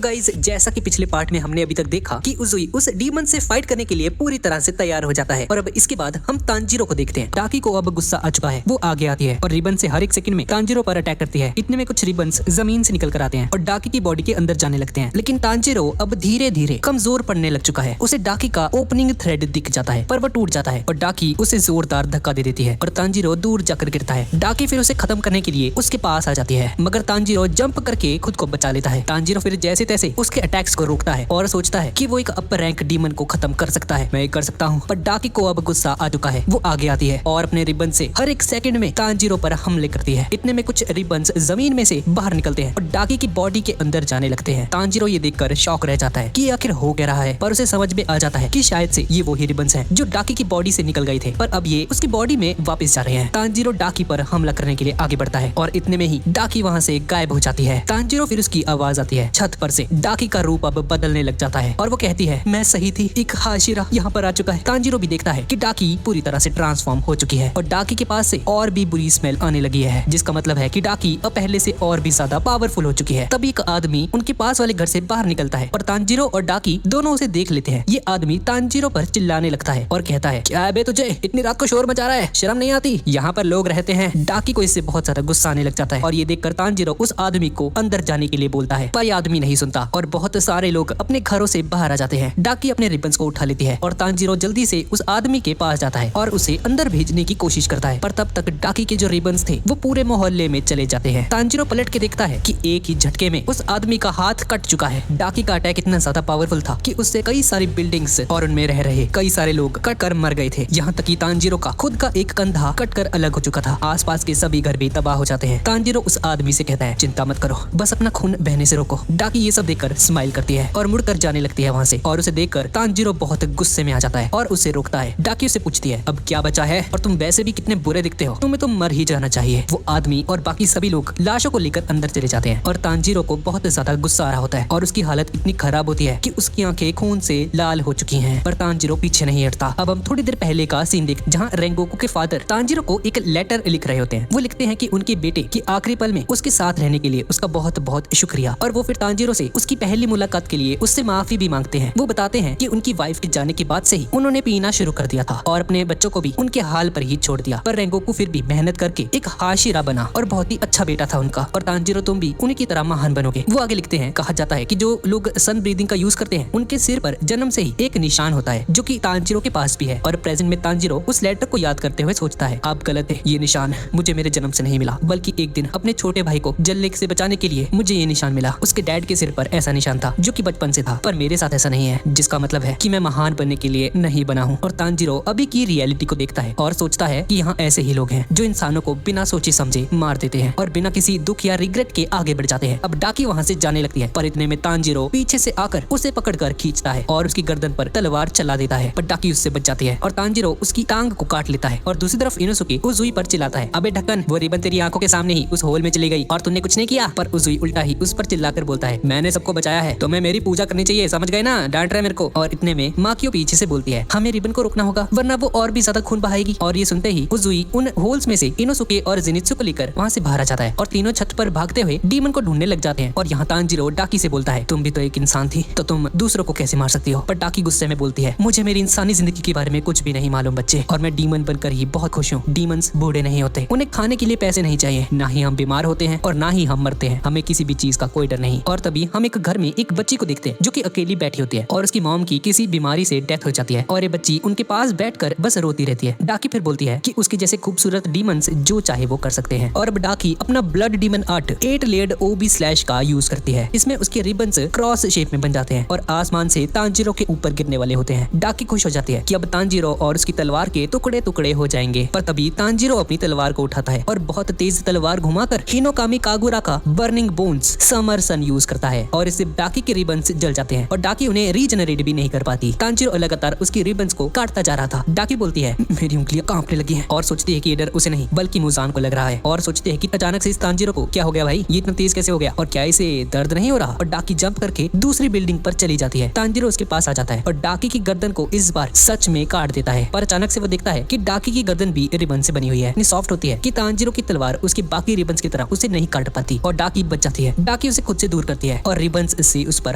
Guys, जैसा कि पिछले पार्ट में हमने अभी तक देखा कि उजुई उस डीमन से फाइट करने के लिए पूरी तरह से तैयार हो जाता है। और अब इसके बाद हम तांजीरो को देखते हैं। डाकी को अब गुस्सा आ चुका है, वो आगे आती है और रिबन से हर एक सेकंड में तांजीरो पर अटैक करती है। इतने में कुछ रिबन्स जमीन से निकल कर आते हैं और डाकी की बॉडी के अंदर जाने लगते हैं। लेकिन तांजीरो अब धीरे धीरे कमजोर पड़ने लग चुका है। उसे डाकी का ओपनिंग थ्रेड दिख जाता है पर वो टूट जाता है और डाकी उसे जोरदार धक्का दे देती है और तांजीरो दूर जाकर गिरता है। डाकी फिर उसे खत्म करने के लिए उसके पास आ जाती है, मगर तांजीरो जंप करके खुद को बचा लेता है। तांजीरो फिर जैसे तैसे उसके अटैक्स को रोकता है और सोचता है कि वो एक अपर रैंक डीमन को खत्म कर सकता है, मैं कर सकता हूँ। पर डाकी को अब गुस्सा आ चुका है, वो आगे आती है और अपने रिबन से हर एक सेकंड में तांजीरो पर हमले करती है। इतने में कुछ रिबन्स जमीन में से बाहर निकलते हैं और डाकी की बॉडी के अंदर जाने लगते हैं। तांजीरो ये देखकर शॉक रह जाता है कि आखिर हो क्या रहा है, पर उसे समझ में आ जाता है कि शायद से ये वही रिबन्स हैं जो डाकी की बॉडी से निकल गए थे, पर अब ये उसकी बॉडी में वापस जा रहे हैं। तांजीरो डाकी पर हमला करने के लिए आगे बढ़ता है और इतने में ही डाकी वहाँ से गायब हो जाती है। तांजीरो फिर उसकी आवाज आती है छत पर से। डाकी का रूप अब बदलने लग जाता है और वो कहती है, मैं सही थी, एक हाशिरा यहाँ पर आ चुका है। तांजीरो भी देखता है कि डाकी पूरी तरह से ट्रांसफॉर्म हो चुकी है और डाकी के पास से और भी बुरी स्मेल आने लगी है, जिसका मतलब है कि डाकी अब पहले से और भी ज्यादा पावरफुल हो चुकी है। तभी एक आदमी उनके पास वाले घर से बाहर निकलता है और तांजीरो और डाकी दोनों उसे देख लेते हैं। ये आदमी तांजीरो पर चिल्लाने लगता है और कहता है, क्या है बे तुझे, इतनी रात को शोर मचा रहा है, शर्म नहीं आती, यहाँ पर लोग रहते हैं। डाकी को इससे बहुत ज्यादा गुस्सा आने लग जाता है और ये देखकर तांजीरो उस आदमी को अंदर जाने के लिए बोलता है, पर ये आदमी नहीं सुनता और बहुत सारे लोग अपने घरों से बाहर आ जाते हैं। डाकी अपने रिबन्स को उठा लेती है और तांजीरो जल्दी से उस आदमी के पास जाता है और उसे अंदर भेजने की कोशिश करता है, पर तब तक डाकी के जो रिबन्स थे वो पूरे मोहल्ले में चले जाते हैं। तांजीरो पलट के देखता है कि एक ही झटके में उस आदमी का हाथ कट चुका है। डाकी का अटैक इतना ज्यादा पावरफुल था कि उससे कई सारी बिल्डिंग्स और उनमें रह रहे कई सारे लोग कट कर मर गए थे। यहाँ तक कि तांजीरो का खुद का एक कंधा कट कर अलग हो चुका था। आसपास के सभी घर भी तबाह हो जाते हैं। तांजीरो उस आदमी से कहता है, चिंता मत करो, बस अपना खून बहने से रोको। डाकी ये सब देखकर स्माइल करती है और मुड़कर जाने लगती है वहाँ से और उसे देखकर तांजीरो बहुत गुस्से में आ जाता है और उसे रोकता है। डाकी उसे पूछती है, अब क्या बचा है, और तुम वैसे भी कितने बुरे दिखते हो, तुम्हें तो मर ही जाना चाहिए। वो आदमी और बाकी सभी लोग लाशों को लेकर अंदर चले जाते हैं और तांजीरो को बहुत ज्यादा गुस्सा आ रहा होता है और उसकी हालत इतनी खराब होती है कि उसकी आंखें खून से लाल हो चुकी हैं, पर तांजीरो पीछे नहीं हटता। अब हम थोड़ी देर पहले का सीन देख, जहाँ रेंगोकू के फादर तांजीरो को एक लेटर लिख रहे होते हैं। वो लिखते हैं कि उनके बेटे की आखिरी पल में उसके साथ रहने के लिए उसका बहुत बहुत शुक्रिया, और वो फिर तांजीरो से उसकी पहली मुलाकात के लिए उससे माफी भी मांगते हैं। वो बताते हैं कि उनकी वाइफ के जाने के बाद से ही उन्होंने पीना शुरू कर दिया था और अपने बच्चों को भी उनके हाल पर ही छोड़ दिया, पर रेंगोकू फिर भी मेहनत करके एक हाशिरा बना और बहुत ही अच्छा बेटा था उनका, और तांजीरो तुम भी उन्हीं की तरह महान बनोगे। वो आगे लिखते हैं, कहा जाता है कि जो लोग सन ब्रीदिंग का यूज करते हैं उनके सिर पर जन्म से ही एक निशान होता है, जो कि तांजीरो के पास भी है। और प्रेजेंट में तांजीरो उस लेटर को याद करते हुए सोचता है, आप गलत है, ये निशान मुझे मेरे जन्म से नहीं मिला, बल्कि एक दिन अपने छोटे भाई को जलने से बचाने के लिए मुझे ये निशान मिला। उसके डैड के सिर पर ऐसा निशान था जो कि बचपन से था, पर मेरे साथ ऐसा नहीं है, जिसका मतलब है कि मैं महान बनने के लिए नहीं बना हूँ। और तांजीरो अभी की रियलिटी को देखता है और सोचता है कि यहाँ ऐसे ही लोग हैं जो इंसानों को बिना सोचे समझे मार देते हैं और बिना किसी दुख या रिग्रेट के आगे बढ़ जाते हैं। अब डाकी वहाँ से जाने लगती है, पर इतने में तांजीरो पीछे से आकर उसे पकड़कर खींचता है और उसकी गर्दन पर तलवार चला देता है, पर डाकी उससे बच जाती है और तांजीरो उसकी टांग को काट लेता है। और दूसरी तरफ इनोसुके उजुई पर चिल्लाता है, अबे ढक्कन, वो रिबन तेरी आंखों के सामने ही उस होल में चली गई और तूने कुछ नहीं किया। पर उजुई उल्टा ही उस पर चिल्लाकर बोलता है, मैंने सबको बचाया है, तुम्हें मेरी पूजा करनी चाहिए, समझ गए ना, डांट रहा है मेरे को। और इतने में माकियो पीछे से बोलती है, हमें रिबन को रोकना होगा वरना वो और भी ज्यादा खून बहाएगी। और ये सुनते ही उजुई उन होल्स में से इनोसुके और जेनित्सु को लेकर वहाँ से बाहर आ जाता है और तीनों छत पर भागते हुए डीमन को ढूंढने लग जाते हैं। और यहाँ तांजीरो डाकी से बोलता है, तुम भी तो एक इंसान थी, तो तुम दूसरों को कैसे मार सकती हो। पर डाकी गुस्से में बोलती है, मुझे मेरी इंसानी जिंदगी के बारे में कुछ भी नहीं मालूम बच्चे, और मैं डीमन बनकर ही बहुत खुश हूँ। डीमंस बूढ़े नहीं होते, उन्हें खाने के लिए पैसे नहीं चाहिए, ना ही हम बीमार होते हैं और ना ही हम मरते हैं, हमें किसी भी चीज का कोई डर नहीं। और तभी हम एक घर में एक बच्ची को देखते हैं जो कि अकेली बैठी होती है और उसकी मॉम की किसी बीमारी से डेथ हो जाती है और ये बच्ची उनके पास बैठकर बस रोती रहती है। डाकी फिर बोलती है कि उसके जैसे खूबसूरत डीमंस जो चाहे वो कर सकते हैं। और अब डाकी अपना ब्लड डीमन आर्ट 8 लेयर्ड ओबी स्लैश का यूज करती है। इसमें उसके रिबन्स क्रॉस शेप में बन जाते हैं और आसमान से तांजीरो के ऊपर गिरने वाले होते हैं। डाकी खुश हो जाती है कि अब तांजीरो और उसकी तलवार के टुकड़े टुकड़े हो जाएंगे, पर तभी तांजीरो अपनी तलवार को उठाता है और बहुत तेज तलवार घुमाकर हिनोकामी कागुरा का बर्निंग बोन्स समर सन यूज करता है और इससे डाकी के रिबन्स जल जाते हैं और डाकी उन्हें रीजनरेट भी नहीं कर पाती। तांजीरो लगातार उसकी रिबन्स को काटता जा रहा था। डाकी बोलती है, मेरी उंगलियां कांपने लगी हैं, और सोचती है कि ये डर उसे नहीं बल्कि मुजान को लग रहा है, और सोचती है कि अचानक से इस तांजीरो को क्या हो गया भाई, ये इतना तेज कैसे हो गया और क्या इसे दर्द नहीं हो रहा। और डाकी जंप करके दूसरी बिल्डिंग पर चली जाती है। तांजीरो उसके पास आ जाता है और डाकी की गर्दन को इस बार सच में काट देता है, पर अचानक से वो देखता है कि डाकी की गर्दन भी रिबन से बनी हुई है, इतनी सॉफ्ट होती है कि तांजीरो की तलवार उसके बाकी रिबन्स की तरह उसे नहीं काट पाती और डाकी बच जाती है। डाकी उसे खुद से दूर करती है और रिबन्स से उस पर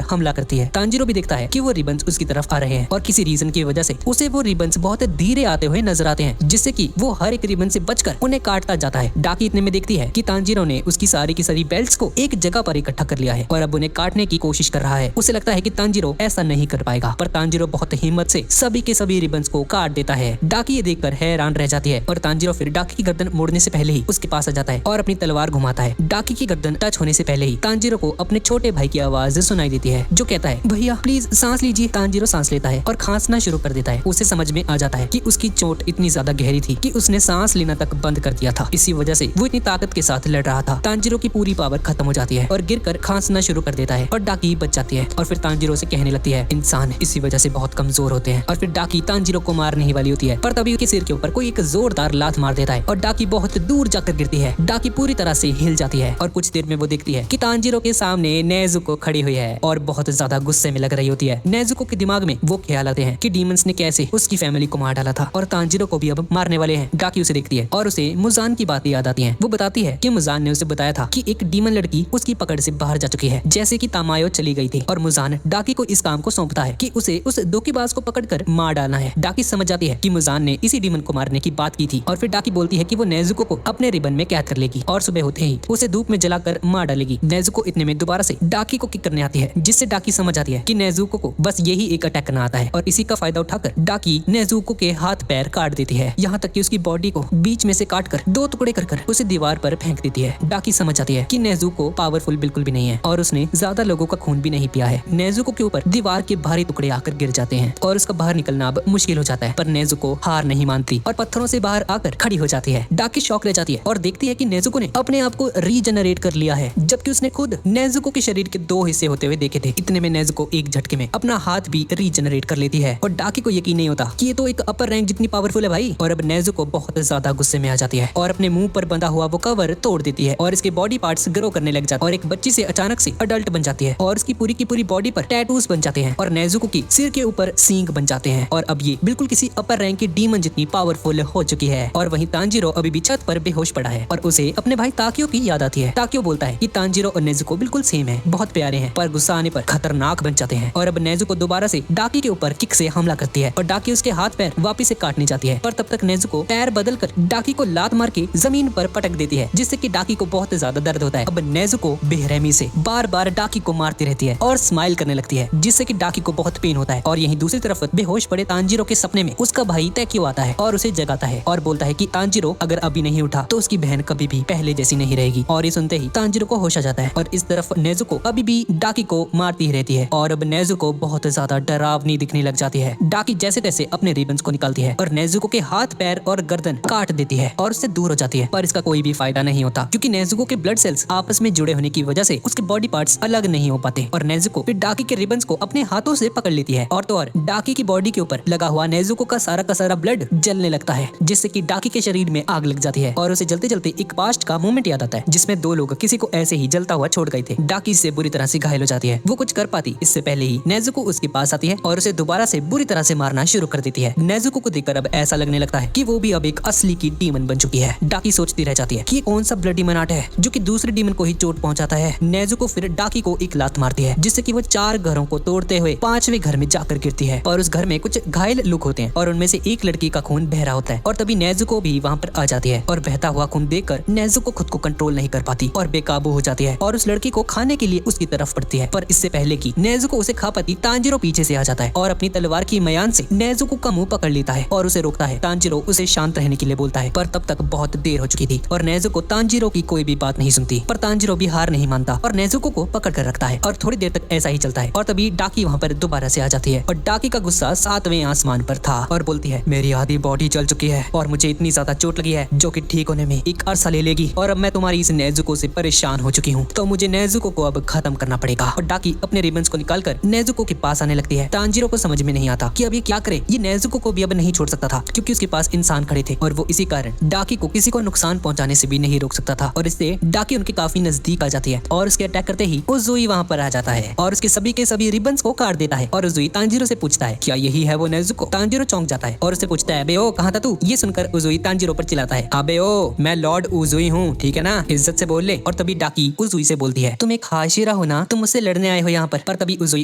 हमला करती है। तांजीरो भी देखता है कि वो रिबन्स उसकी तरफ आ रहे हैं और किसी रीजन की वजह से उसे वो रिबन्स बहुत धीरे आते हुए नजर आते हैं, जिससे कि वो हर एक रिबन से बचकर उन्हें काटता जाता है। डाकी इतने में देखती है कि तांजीरो ने उसकी सारी की सारी बेल्ट्स को एक जगह पर इकट्ठा कर लिया है और अब उन्हें काटने की कोशिश कर रहा है। उसे लगता है कि तांजीरो ऐसा नहीं कर पाएगा, पर तांजीरो बहुत हिम्मत से सभी के सभी रिबन्स को काट देता है। डाकी ये देखकर हैरान रह जाती है और तांजीरो फिर डाकी की गर्दन मोड़ने से पहले ही उसके पास आ जाता है और अपनी तलवार घुमाता है। डाकी की गर्दन टच होने से पहले ही तांजीरो को अपने छोटे भाई की आवाज सुनाई देती है, जो कहता है भैया प्लीज सांस लीजिए। तांजीरो सांस लेता है और खांसना शुरू कर देता है। उसे समझ में आ जाता है कि उसकी चोट इतनी ज्यादा गहरी थी कि उसने सांस लेना तक बंद कर दिया था। इसी वजह से वो इतनी ताकत के साथ लड़ रहा था। तांजीरो की पूरी पावर खत्म हो जाती है और गिरकर खांसना शुरू कर देता है और डाकी बच जाती है और फिर तांजीरो से कहने लगती है इंसान इसी वजह से बहुत कमजोर होते हैं। और फिर डाकी तांजीरो को मारने ही वाली होती है, पर तभी उसके सिर के ऊपर कोई एक जोरदार लात मार देता है और डाकी बहुत दूर जाकर गिरती है। डाकी पूरी तरह से हिल जाती है और कुछ देर में वो देखती है कि तांजीरो के सामने नेजुको खड़ी हुई है और बहुत ज्यादा गुस्से में लग रही होती है। नेजुको के दिमाग में वो ख्याल आते हैं कि डीमंस ने कैसे उसकी फैमिली को मार डाला था और तांजीरो को भी अब मारने वाले हैं। डाकी उसे देखती है और उसे मुजान की बातें याद आती हैं। वो बताती है कि मुजान ने उसे बताया था कि एक डीमन लड़की उसकी पकड़ से बाहर जा चुकी है, जैसे कि तामायो चली गई थी। और मुजान डाकी को इस काम को सौंपता है कि उसे उस धोखेबाज को पकड़कर मार डालना है। डाकी समझ जाती है कि मुजान ने इसी डीमन को मारने की बात की थी और फिर डाकी बोलती है कि वो नेजुको को अपने रिबन में कैद कर लेगी और सुबह होते ही उसे धूप में जलाकर मार डालेगी। नेजुको इतने में दोबारा से डाकी को किक करने आती है, जिससे डाकी समझ जाती है कि नेजुको को बस यही एक अटैक करना आता है और इसी का फायदा उठाकर डाकी नेजुको के हाथ पैर काट देती है, यहाँ तक कि उसकी बॉडी को बीच में से काटकर दो टुकड़े कर उसे दीवार पर फेंक देती है। डाकी समझ जाती है कि नेजुको पावरफुल बिल्कुल भी नहीं है और उसने ज्यादा लोगों का खून भी नहीं पिया है। नेजुको के ऊपर दीवार के भारी टुकड़े आकर गिर जाते हैं और उसका बाहर निकलना अब मुश्किल हो जाता है, पर नेजुको हार नहीं मानती और पत्थरों से बाहर आकर खड़ी हो जाती है। डाकी शॉक ले जाती है और देखती है कि नेजुको ने अपने आप को रीजनरेट कर लिया है, जबकि उसने खुद नेजुको के शरीर के दो हिस्से होते हुए देखे थे। इतने में नेजुको एक झटके में अपना हाथ भी रीजनरेट कर लेती है और डाकी को यकीन नहीं होता कि ये तो एक अपर रैंक जितनी पावरफुल है भाई। और अब नेजुको बहुत ज्यादा गुस्से में आ जाती है और अपने मुंह पर बंधा हुआ वो कवर तोड़ देती है और इसके बॉडी पार्ट्स ग्रो करने लग जाते हैं और एक बच्ची से अचानक से अडल्ट बन जाती है और उसकी पूरी की पूरी बॉडी पर टैटूज बन जाते हैं और नेजुको की सिर के ऊपर सींग बन जाते हैं और अब ये बिल्कुल किसी अपर रैंक की डीमन जितनी पावरफुल हो चुकी है। और वहीं तांजीरो अभी भी छत पर बेहोश पड़ा है और उसे अपने भाई ताकियो की याद आती है। ताकियो बोलता है कि तांजीरो और नेजुको बिल्कुल सेम है, बहुत प्यारे हैं, पर गुस्सा आने पर खतरनाक बन जाते हैं। और अब नेजुको दोबारा से डाकी के ऊपर किक से हमला करती है और डाकी उसके हाथ पैर वापिस से काटने जाती है, पर तब तक नेजुको पैर बदल कर डाकी को लात मार के जमीन पर पटक देती है, जिससे कि डाकी को बहुत ज्यादा दर्द होता है। अब नेजुको बेरहमी से बार बार डाकी को मारती रहती है और स्माइल करने लगती है, जिससे कि डाकी को बहुत पेन होता है। और यहीं दूसरी तरफ बेहोश पड़े तांजीरो के सपने में उसका भाई तैकियो आता है और उसे जगाता है और बोलता है कि तांजीरो अगर अभी नहीं उठा तो उसकी बहन कभी भी पहले जैसी नहीं रहेगी। और ये सुनते ही तांजीरो को होश आ जाता है और इस तरफ नेजुको अभी भी डाकी को मारती ही रहती है और अब नेजुको बहुत ज्यादा डरावनी दिखने लग जाती है। डाकी जैसे तैसे अपने रिबन्स को निकालती है और नेजुको के हाथ पैर और गर्दन काट देती है और उससे दूर हो जाती है, पर इसका कोई भी फायदा नहीं होता क्योंकि नेजुको के ब्लड सेल्स आपस में जुड़े होने की वजह से उसके बॉडी पार्ट्स अलग नहीं हो पाते और नेजुको फिर डाकी के रिबन्स को अपने हाथों से पकड़ लेती है और तो और डाकी की बॉडी के ऊपर लगा हुआ नेजुको का सारा ब्लड जलने लगता है, जिससे कि डाकी के शरीर में आग लग जाती है और उसे जलते जलते एक पास्ट का मोमेंट याद आता है जिसमें दो लोग किसी को ऐसे ही जलता हुआ छोड़ गए थे। डाकी से बुरी तरह से घायल हो जाती है, वो कुछ कर पाती इससे पहले ही नेजुको उसके पास आती है और उसे दोबारा से बुरी तरह से मारना शुरू कर देती है। नेजुको को देखकर अब ऐसा लगने लगता है कि वो भी अब एक असली की डीमन बन चुकी है। डाकी सोचती रह जाती है कि ये कौन सा ब्लडी मनाट है जो कि दूसरे डीमन को ही चोट पहुंचाता है। नेजुको फिर डाकी को एक लात मारती है, जिससे कि वो 4 घरों को तोड़ते हुए 5वें घर में जाकर गिरती है और उस घर में कुछ घायल लोग होते हैं और उनमें से एक लड़की का खून बह रहा होता है और तभी नेजुको भी वहाँ पर आ जाती है और बहता हुआ खून देखकर नेजुको खुद को कंट्रोल नहीं कर पाती और बेकाबू हो जाती है और उस लड़की को खाने के लिए उसकी तरफ पड़ती है, पर इससे पहले कि नेजुको उसे खा पाती तांजीरो पीछे से आ जाता है और अपनी तलवार की मयान से नेजुको का मुंह पकड़ लेता है और उसे रोकता है। तांजीरो उसे शांत रहने के लिए बोलता है, पर तब तक बहुत देर हो चुकी थी और नेजुको तांजीरो की कोई भी बात नहीं सुनती, पर तांजीरो भी हार नहीं मानता और नेजुको को पकड़ कर रखता है और थोड़ी देर तक ऐसा ही चलता है और तभी डाकी वहाँ पर दोबारा से आ जाती है और डाकी का गुस्सा 7वें आसमान पर था और बोलती है मेरी आधी बॉडी जल चुकी है और मुझे इतनी ज्यादा चोट लगी है जो कि ठीक होने में एक अरसा ले लेगी और अब मैं तुम्हारी इस नेजुको से परेशान हो चुकी हूँ, तो मुझे नेजुको को अब खत्म करना पड़ेगा। और डाकी अपने रिबन्स को निकालकर नेजुको के पास आने लगती है। तांजीरो को समझ में नहीं आता कि अब ये क्या करे। ये नेजुको को भी अब नहीं छोड़ सकता था क्योंकि उसके पास इंसान खड़े थे और वो इसी कारण डाकी को किसी को नुकसान पहुंचाने से भी नहीं रोक सकता था और इससे डाकी उनके काफी नजदीक आ जाती है और उसके अटैक करते ही उजुई वहाँ पर आ जाता है और उसके सभी के सभी रिबन्स को काट देता है और उजुई तांजीरो से पूछता है क्या यही है वो नेजुको। तांजीरो चौंक जाता है और उससे पूछता है अबे ओ कहाँ था तू। ये सुनकर उजुई तांजीरो पर चिल्लाता है अबे ओ मैं लॉर्ड उजुई हूँ, ठीक है ना, इज्जत से बोल ले। और तभी डाकी उजुई से बोलती है तुम एक हाशिरा हो ना, तुम मुझसे लड़ने आए हो यहाँ पर तभी उजुई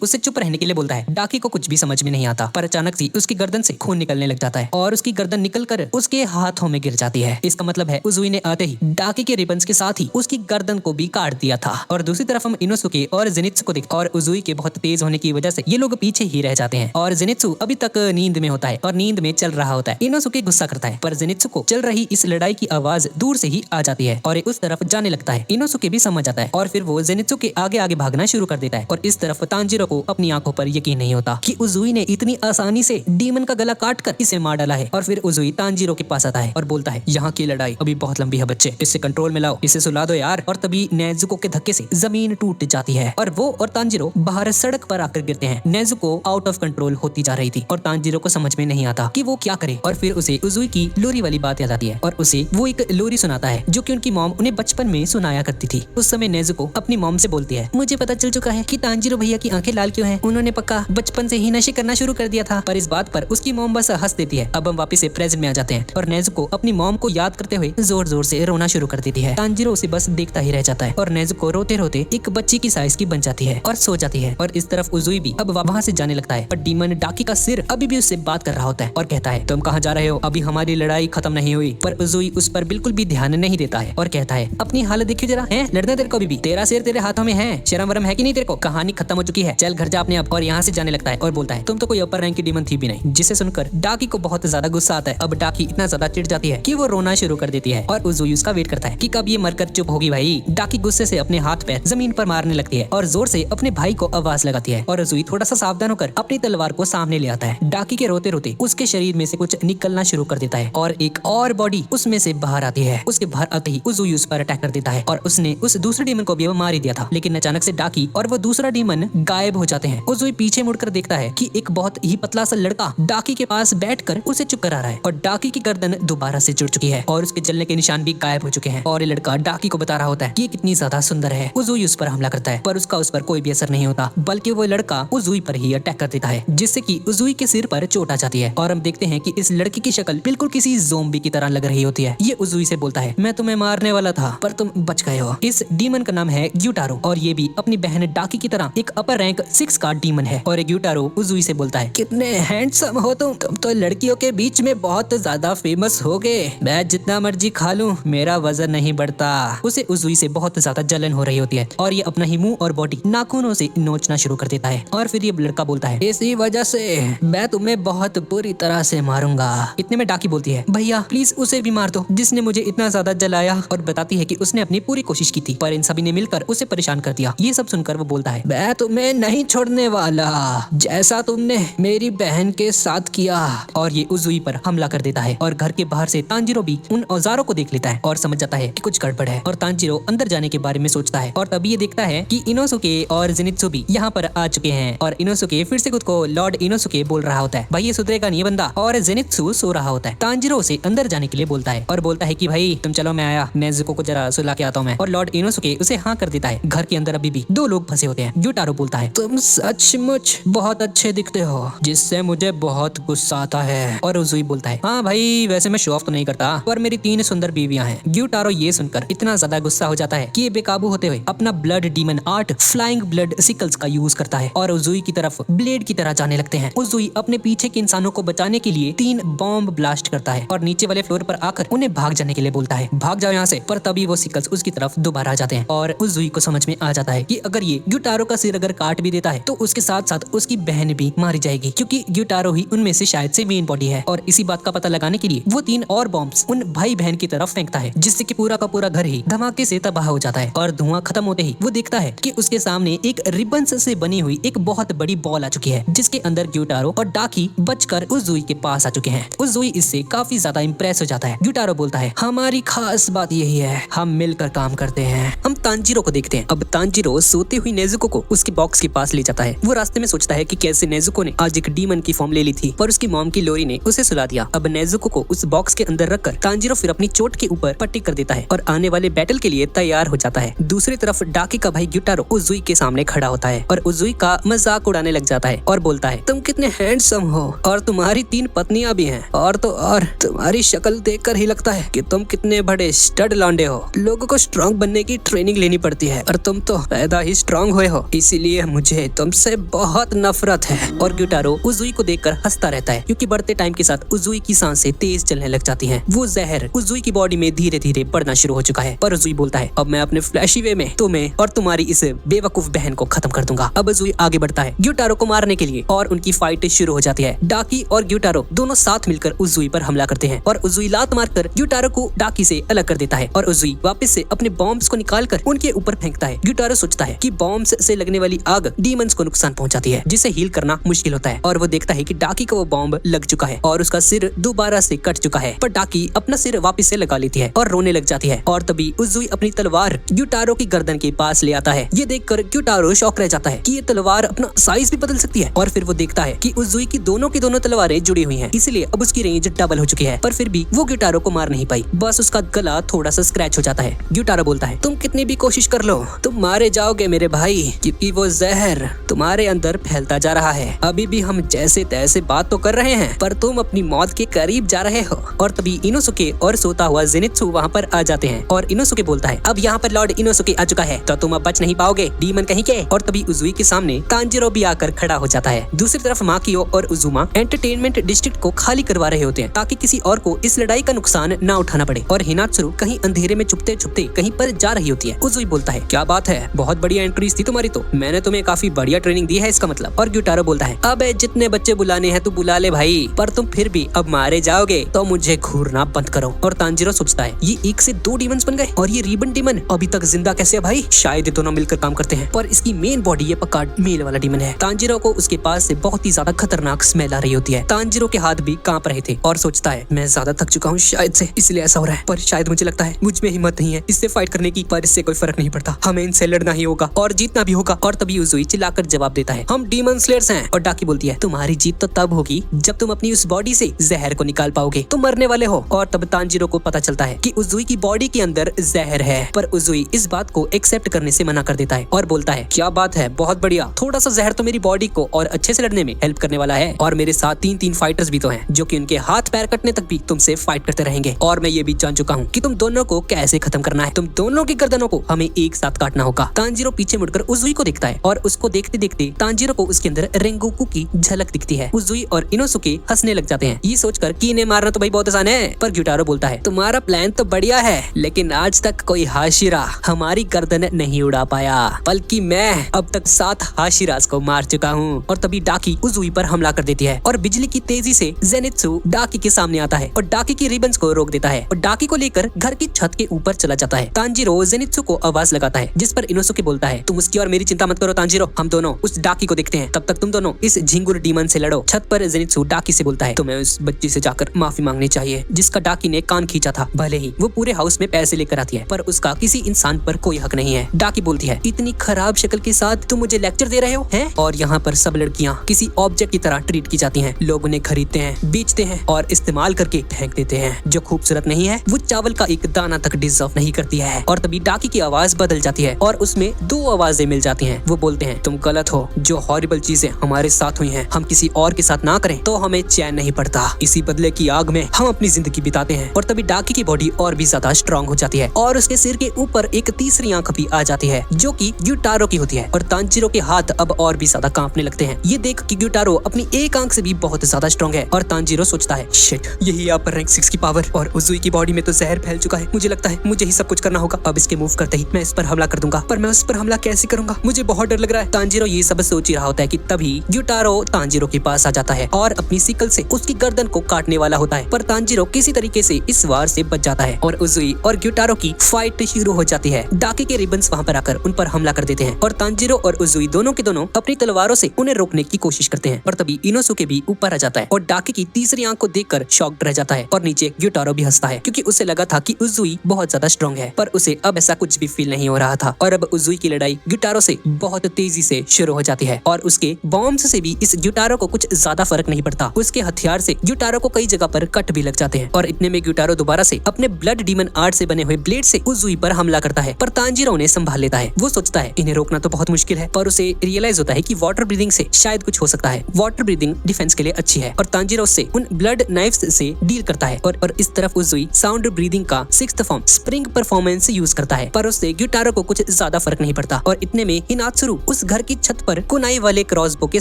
उससे चुप रहने के लिए बोलता है। डाकी को कुछ भी समझ में नहीं आता, पर अचानक से उसकी गर्दन से खून निकलने लग जाता है और उसकी गर्दन निकलकर उसके हाथों में गिर जाती है। इसका मतलब है उजुई ने आते ही डाकी के रिबन्स के साथ ही उसकी गर्दन को भी काट दिया था। और दूसरी तरफ हम इनोसुके और जेनित्सु को देखते और उजुई के बहुत तेज होने की वजह से ये लोग पीछे ही रह जाते हैं और जेनित्सु अभी तक नींद में होता है और नींद में चल रहा होता है। इनोसुके गुस्सा करता है पर जेनित्सु को चल रही इस लड़ाई की आवाज दूर से ही आ जाती है और उस तरफ जाने लगता है। इनोसुके भी समझ आता है और फिर वो जेनित्सु के आगे आगे भागना शुरू कर देता है। और इस तरफ तांजीरो को अपनी आंखों पर यकीन नहीं होता कि उजुई ने इतनी आसानी से डीमन का गला काट कर इसे मार डाला है। और फिर उजुई तांजीरो के पास आता है और बोलता है, यहाँ की लड़ाई अभी बहुत लंबी है बच्चे, इसे कंट्रोल में लाओ, इसे सुला दो यार। और तभी नेजुको के धक्के से जमीन टूट जाती है और वो और तांजीरो बाहर सड़क पर आकर गिरते हैं। नेजुको आउट ऑफ कंट्रोल होती जा रही थी और तांजीरो को समझ में नहीं आता कि वो क्या करे। और फिर उसे उजुई की लोरी वाली बात याद आती है और उसे वो एक लोरी सुनाता है जो कि उनकी मॉम उन्हें बचपन में सुनाया करती थी। उस समय नेजुको अपनी मॉम से बोलती है, मुझे पता चल चुका है कि तांजीरो भैया की आंखें लाल क्यों हैं। उन्होंने पक्का बचपन से ही नशे करना शुरू कर दिया था। पर इस बात पर उसकी मॉम बस हंस देती है। अब हम वापस से प्रेजेंट में आ जाते हैं और नेजुको अपनी मॉम को याद करते हुए जोर जोर से रोना शुरू कर देती है। तांजीरो उसे बस देखता ही रह जाता है और नेजुको रोते रोते एक बच्ची की साइज की बन जाती है और सो जाती है। और इस तरफ उजुई भी अब वहां से जाने लगता है पर डीमन डाकी का सिर अभी भी उससे बात कर रहा होता है और कहता है, तुम कहाँ जा रहे हो, अभी हमारी लड़ाई खत्म नहीं हुई। पर उजुई उस पर बिल्कुल भी ध्यान नहीं देता है और कहता है, अपनी हालत देखियो जरा, है लड़ना तेरे को भी, तेरा सिर तेरे हाथों में है, शर्म वरम है कि नहीं तेरे को, कहानी खत्म हो चुकी है, चल घर जा अपने आप। और यहाँ से जाने लगता है और बोलता है, तुम तो कोई अपर रैंक की डीमन थी भी नहीं। जिसे सुनकर डाकी को बहुत ज्यादा गुस्सा आता है। अब डाकी इतना ज्यादा चिढ़ जाती है कि वो रोना शुरू कर देती है और उजुई उसका वेट करता है कि कब ये मरकर चुप होगी भाई। डाकी गुस्से से अपने हाथ पैर जमीन पर मारने लगती है और जोर से अपने भाई को आवाज लगाती है और उजुई थोड़ा सा सावधान होकर अपनी तलवार को सामने ले आता है। डाकी के रोते रोते उसके शरीर में से कुछ निकलना शुरू कर देता है और एक और बॉडी उसमें से बाहर आती है। उसके बाहर आते ही उजुई उस पर अटैक कर देता है और उसने उस दूसरे डीमन को भी मार ही दिया था। लेकिन अचानक से डाकी और वो दूसरा डीमन गायब हो जाते हैं। उजुई पीछे मुड़कर देखता है कि एक बहुत ही पतला सा लड़का डाकी के पास बैठकर उसे चुप करा रहा है और डाकी की गर्दन दोबारा से जुड़ चुकी है और उसके जलने के निशान भी गायब हो चुके हैं। और ये लड़का डाकी को बता रहा होता है कि ये कितनी ज्यादा सुंदर है। उजुई उस पर हमला करता है पर उसका उस पर कोई भी असर नहीं होता, बल्कि वो लड़का उजुई पर ही अटैक कर देता है जिससे कि उजुई के सिर पर चोट आ जाती है। और हम देखते हैं कि इस लड़की की शक्ल बिल्कुल किसी ज़ोंबी की तरह लग रही होती है। ये उजुई से बोलता है, मैं तुम्हें मारने वाला था पर तुम बच गए हो। इस डीमन का नाम है ग्यूटारो और ये भी अपनी बहन डाकी की तरह एक अपर रैंक 6 का डीमन है। और ग्यूटारो उजुई से बोलता है, कितने हैंडसम हो तुम तो लड़कियों के बीच में बहुत ज्यादा फेमस हो गए। मैं जितना मर्जी खा लूं मेरा वजन नहीं बढ़ता। उसे उजुई से बहुत ज्यादा जलन हो रही होती है और ये अपना ही मुंह और बॉडी नाखूनों से नोचना शुरू कर देता है। और फिर ये लड़का बोलता है, इसी वजह से मैं तुम्हें बहुत बुरी तरह से मारूंगा। इतने में डाकी बोलती है, भैया प्लीज उसे भी मार दो जिसने मुझे इतना ज्यादा जलाया। और बताती है कि उसने अपनी पूरी कोशिश की थी पर इन सभी ने मिलकर उसे परेशान कर दिया। ये सब सुनकर वो बोलता है, मैं तुम्हें नहीं छोड़ने वाला जैसा तुमने मेरी बहन के साथ किया। और ये उजुई पर हमला कर देता है और घर के बाहर से तांजीरो भी उन औजारों को देख लेता है और समझ जाता है कि कुछ गड़बड़ है। और तांजीरो अंदर जाने के बारे में सोचता है और तभी ये देखता है कि इनोसुके और जेनित्सु भी यहाँ पर आ चुके हैं। और इनोसुके फिर से खुद को लॉर्ड इनोसुके बोल रहा होता है, भाई ये सुधरेगा नहीं बंदा। और जेनित्सु सो रहा होता है। तांजीरो उसे अंदर जाने के लिए बोलता है और बोलता है कि भाई तुम चलो, मैं आया, नेजुको को जरा सुला के आता हूँ मैं। और लॉर्ड इनोसुके उसे हाँ कर देता है। घर के अंदर अभी भी 2 लोग फंसे होते हैं। ग्यूटारो बोलता है, तुम सचमुच बहुत अच्छे दिखते हो जिससे मुझे बहुत गुस्सा आता है। और उजुई बोलता है, हाँ भाई वैसे मैं शो ऑफ तो नहीं करता पर मेरी 3 सुंदर बीवियां हैं। ग्यूटारो ये सुनकर इतना ज्यादा गुस्सा हो जाता है कि ये बेकाबू होते हुए अपना blood demon art flying blood sicles का यूज करता है और उजुई की तरफ ब्लेड की तरह जाने लगते हैं। उजुई अपने पीछे के इंसानों को बचाने के लिए 3 बॉम्ब ब्लास्ट करता है और नीचे वाले फ्लोर पर आकर उन्हें भाग जाने के लिए बोलता है, भाग जाओ यहाँ से। पर तभी वो सिकल्स उसकी तरफ दोबारा आ जाते हैं और उजुई को समझ में आ जाता है कि अगर ये ग्यूटारो का सिर अगर काट भी देता है तो उसके साथ साथ उसकी बहन भी मारी जाएगी क्योंकि ग्यूटारो ही उनमें से शायद से मेन बॉडी है। और इसी बात का पता लगाने के लिए वो 3 और बॉम्ब्स उन भाई बहन की तरफ फेंकता है जिससे कि पूरा का पूरा घर ही धमाके से तबाह हो जाता है। और धुआं खत्म होते ही वो देखता है कि उसके सामने एक रिबन्स से बनी हुई एक बहुत बड़ी बॉल आ चुकी है जिसके अंदर ग्यूटारो और डाकी बचकर उजुई के पास आ चुके हैं। उजुई इससे काफी ज्यादा इंप्रेस हो जाता है। ग्यूटारो बोलता है, हमारी खास बात यही है, हम मिलकर काम करते हैं। हम तांजीरो को देखते हैं। अब तांजीरो सोती हुई नेजुको को उसके बॉक्स के पास ले जाता है। वो रास्ते में सोचता है कि कैसे नेजुको ने आज एक डीमन की फॉर्म ले ली थी पर उसकी मॉम की लोरी ने उसे सुला दिया। अब नेजुको को उस बॉक्स के अंदर रखकर तांजीरो फिर अपनी चोट के ऊपर पट्टी कर देता है और आने वाले बैटल के लिए तैयार हो जाता है। दूसरी तरफ डाकी का भाई ग्यूटारो उजुई के सामने खड़ा होता है और उजुई का मजाक उड़ाने लग जाता है और बोलता है, तुम कितने हैंडसम हो और तुम्हारी 3 पत्नियां भी हैं और तो और तुम्हारी शक्ल देखकर ही लगता है कि तुम कितने बड़े स्टड लौंडे हो। लोगों को स्ट्रांग बनने की ट्रेनिंग लेनी पड़ती है और तुम तुम तो पैदा ही स्ट्रांग हुए हो, इसीलिए मुझे तुमसे बहुत नफरत है। और ग्यूटारो उजुई को देखकर हंसता रहता है क्योंकि बढ़ते टाइम के साथ उजुई की सांसें तेज चलने लग जाती हैं। वो जहर उजुई की बॉडी में धीरे धीरे बढ़ना शुरू हो चुका है। पर उजुई बोलता है अब मैं अपने फ्लैशी वे में तुम्हें और तुम्हारी इस बेवकूफ बहन को खत्म कर दूंगा। अब उजुई आगे बढ़ता है ग्यूटारो को मारने के लिए और उनकी फाइट शुरू हो जाती है। डाकी और ग्यूटारो दोनों साथ मिलकर उजुई पर हमला करते हैं और उजुई लात मारकर ग्यूटारो को डाकी से अलग कर देता है और उजुई वापस से अपने बॉम्ब्स को निकालकर उनके ऊपर फेंकता है। ग्यूटारो सोचता है कि बॉम्ब्स से लगने वाली आग डीमंस को नुकसान पहुंचाती है जिसे हील करना मुश्किल होता है और वो देखता है कि डाकी का वो बॉम्ब लग चुका है और उसका सिर दोबारा से कट चुका है। पर डाकी अपना सिर वापस से लगा लेती है और रोने लग जाती है और तभी उजुई अपनी तलवार ग्यूटारो की गर्दन के पास ले आता है। ये देखकर ग्यूटारो शॉक रह जाता है कि ये तलवार अपना साइज भी बदल सकती है और फिर वो देखता है कि उजुई की दोनों तलवारें जुड़ी हुई हैं, इसलिए अब उसकी रेंज डबल हो चुकी है। पर फिर भी वो ग्यूटारो को मार नहीं पाई, बस उसका गला थोड़ा सा स्क्रैच हो जाता है। ग्यूटारो बोलता है तुम कितनी भी कोशिश कर लो तुम मारे जाओगे मेरे भाई, क्योंकि वो जहर तुम्हारे अंदर फैलता जा रहा है। अभी भी हम जैसे तैसे बात तो कर रहे हैं पर तुम अपनी मौत के करीब जा रहे हो। और तभी इनोसुके और सोता हुआ जेनित्सु वहाँ पर आ जाते हैं और इनोसुके बोलता है अब यहाँ पर लॉर्ड इनोसुके आ चुका है तो तुम अब बच नहीं पाओगे डीमन कहीं के। और तभी उजुई के सामने तांजिरो भी आकर खड़ा हो जाता है। दूसरी तरफ माकियो और उजुमा एंटरटेनमेंट डिस्ट्रिक्ट को खाली करवा रहे होते हैं ताकि किसी और को इस लड़ाई का नुकसान न उठाना पड़े और हिनात्सुरु कहीं अंधेरे में छुपते छुपते कहीं पर जा रही होती है। उजुई बोलता है क्या बात है, बहुत बढ़िया एंट्रीज थी तुम्हारी, तो मैंने तुम्हें काफी बढ़िया ट्रेनिंग दी है इसका मतलब। और ग्यूटारो बोलता है अब जितने बच्चे बुलाने हैं तू बुला ले भाई, पर तुम फिर भी अब मारे जाओगे तो मुझे घूरना बंद करो। और तांजिरो सोचता है ये 1 से 2 डीमंस बन गए और ये रिबन डीमन अभी तक जिंदा कैसे है भाई, शायद ये दोनों मिलकर काम करते हैं। पर इसकी मेन बॉडी ये पक्का मेल वाला डीमन है। तांजिरो को उसके पास से बहुत ही ज्यादा खतरनाक स्मेल आ रही होती है। तांजिरो के हाथ भी कांप रहे थे और सोचता है मैं ज्यादा थक चुका हूँ शायद से, इसलिए ऐसा हो रहा है। पर शायद मुझे लगता है मुझ में हिम्मत नहीं है इससे फाइट करने की, पर इससे कोई फर्क नहीं पड़ता, हमें इनसे लड़ना ही होगा और जीतना भी होगा। और तभी उजुई चिल्लाकर जवाब देता है हम डीमन स्लेयर्स हैं। और डाकी बोलती है तुम्हारी जीत तो तब होगी जब तुम अपनी उस बॉडी से जहर को निकाल पाओगे, तुम मरने वाले हो। और तब तांजिरो को पता चलता है कि उजुई की बॉडी के अंदर जहर है, पर उजुई इस बात को एक्सेप्ट करने से मना कर देता है और बोलता है क्या बात है, बहुत बढ़िया, थोड़ा सा जहर तो मेरी बॉडी को और अच्छे से लड़ने में हेल्प करने वाला है। और मेरे साथ 3 फाइटर्स भी तो हैं जो कि उनके हाथ पैर कटने तक भी तुमसे फाइट करते रहेंगे और मैं ये भी जान चुका हूँ कि तुम दोनों को कैसे खत्म करना है, तुम दोनों की गर्दनों को हमें एक साथ काटना होगा। तांजिरो पीछे मुड़कर उजुई को देखता है और उसको देखते देखते तांजिरो को उसके अंदर रेंगोकू की झलक दिखती है। उजुई और इनोसुके हंसने लग जाते हैं ये सोचकर कि इन्हें मारना तो भाई बहुत आसान है। पर ग्यूटारो बोलता है तुम्हारा प्लान तो बढ़िया है लेकिन आज तक कोई हाशिरा हमारी गर्दन नहीं उड़ा पाया, बल्कि मैं अब तक 7 हाशिरास को मार चुका हूँ। और तभी डाकी उजुई पर हमला कर देती है और बिजली की तेजी से जेनित्सु डाकी के सामने आता है और डाकी की रिबन्स को रोक देता है और डाकी को लेकर घर की छत के ऊपर चला जाता है। तांजिरो जेनित्सु को आवाज लगाता है जिस पर इनोसुके बोलता है तुम उसकी और मेरी चिंता मत करो तांजिरो, हम दोनों उस डाकी को देखते हैं, तब तक तुम दोनों इस झिंगुर डीमन से लड़ो। छत पर जेनित्सु डाकी से बोलता है तुम्हें उस बच्ची से जाकर माफी मांगनी चाहिए जिसका डाकी ने कान खींचा था, भले ही वो पूरे हाउस में पैसे लेकर आती है पर उसका किसी इंसान पर कोई हक नहीं है। डाकी बोलती है इतनी खराब शक्ल के साथ तुम मुझे लेक्चर दे रहे हो हैं? और यहाँ पर सब लड़कियाँ किसी ऑब्जेक्ट की तरह ट्रीट की जाती हैं, लोग उन्हें खरीदते हैं, बेचते हैं और इस्तेमाल करके फेंक देते हैं। जो खूबसूरत नहीं है वो चावल का एक दाना तक डिजर्व नहीं करती है। और तभी डाकी की आवाज बदल जाती है और उसमें 2 आवाजें मिल जाती हैं। वो बोलते हैं तुम गलत हो, जो हॉरिबल चीजें हमारे साथ हुई हैं हम किसी और के साथ ना करें तो हमें चैन नहीं पड़ता, इसी बदले की आग में हम अपनी जिंदगी बिताते हैं। और तभी डाकी की बॉडी और भी ज्यादा स्ट्रांग हो जाती है और उसके सिर के ऊपर एक तीसरी आंख भी आ जाती है जो कि ग्यूटारो की होती है और तांजिरो के हाथ अब और भी ज्यादा कांपने लगते हैं। ये देख कि ग्यूटारो अपनी एक आंख से भी बहुत ज्यादा स्ट्रांग है और तांजिरो सोचता है शिट, यही अपर रैंक 6 की पावर और उजुई की बॉडी में तो जहर फैल चुका है, मुझे लगता है मुझे ही सब कुछ करना होगा। अब इसके मूव करते ही मैं इस पर हमला कर दूंगा, पर मैं उस पर हमला कैसे करूंगा, मुझे बहुत डर लग रहा है। तांजिरो ये सब सोच ही रहा होता है कि तभी ग्यूटारो तांजिरो के पास आ जाता है और अपनी सिकल से उसकी गर्दन को काटने वाला होता है, पर तांजिरो किसी तरीके से इस वार से बच जाता है और उजुई और ग्यूटारो की फाइट शुरू हो जाती है। डाकी के रिबन्स वहां पर आकर उन पर हमला कर देते हैं और तांजिरो और उजुई दोनों के दोनों अपनी तलवारों से उन्हें रोकने की कोशिश करते हैं। और तभी इनोसुके भी ऊपर आ जाता है और डाकी की तीसरी आंख को देखकर शॉक्ड रह जाता है और नीचे ग्यूटारो भी हंसता है क्योंकि उसे लगा था कि उजुई बहुत ज्यादा स्ट्रांग है, पर उसे अब ऐसा कुछ भी फील नहीं हो रहा था। और अब उजुई की लड़ाई ग्यूटारो से बहुत तेजी से शुरू हो जाती है और उसके बॉम्ब्स से भी इस ग्यूटारो को कुछ ज्यादा फर्क नहीं पड़ता। उसके हथियार से ग्यूटारो को कई जगह पर कट भी लग जाते हैं और इतने में ग्यूटारो दोबारा से अपने ब्लड डीमन आर्ट से बने हुए ब्लेड से उजुई पर हमला करता है, पर तांजिरो उन्हें संभाल लेता है। वो सोचता है इन्हें रोकना तो बहुत मुश्किल है, पर उसे रियलाइज होता है कि वाटर ब्रीदिंग से शायद कुछ हो सकता है। वाटर ब्रीदिंग डिफेंस के लिए अच्छी है और तांजिरो उससे उन ब्लड नाइफ्स से डील करता है और इस तरफ उजुई साउंड ब्रीदिंग का 6th form spring performance use करता है, पर उससे ग्यूटारो को कुछ ज्यादा फर्क नहीं पड़ता और इतने में हिनात्सुरु उस घर की छत पर कुनाई वाले क्रॉसबो के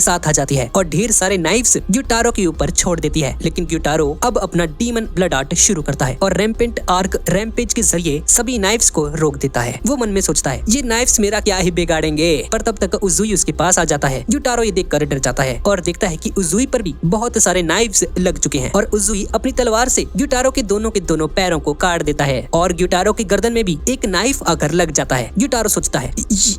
साथ आ जाती है और ढेर सारे नाइफ्स ग्यूटारो के ऊपर छोड़ देती है। लेकिन ग्यूटारो अब अपना डीमन ब्लड आर्ट शुरू करता है और रैम्पेंट आर्क रैम्पेज के जरिए सभी नाइफ्स को रोक देता है। वो मन में सोचता है ये नाइफ्स मेरा क्या ही बिगाड़ेंगे, पर तब तक उजुई उसके पास आ जाता है। ग्यूटारो ये देखकर डर जाता है और देखता है कि उजुई पर भी बहुत सारे नाइफ्स लग चुके हैं और उजुई अपनी तलवार से ग्यूटारो के दोनों पैरों को काट देता है और ग्यूटारो की गर्दन में भी एक नाइफ आकर लग जाता है। ग्यूटारो सोचता है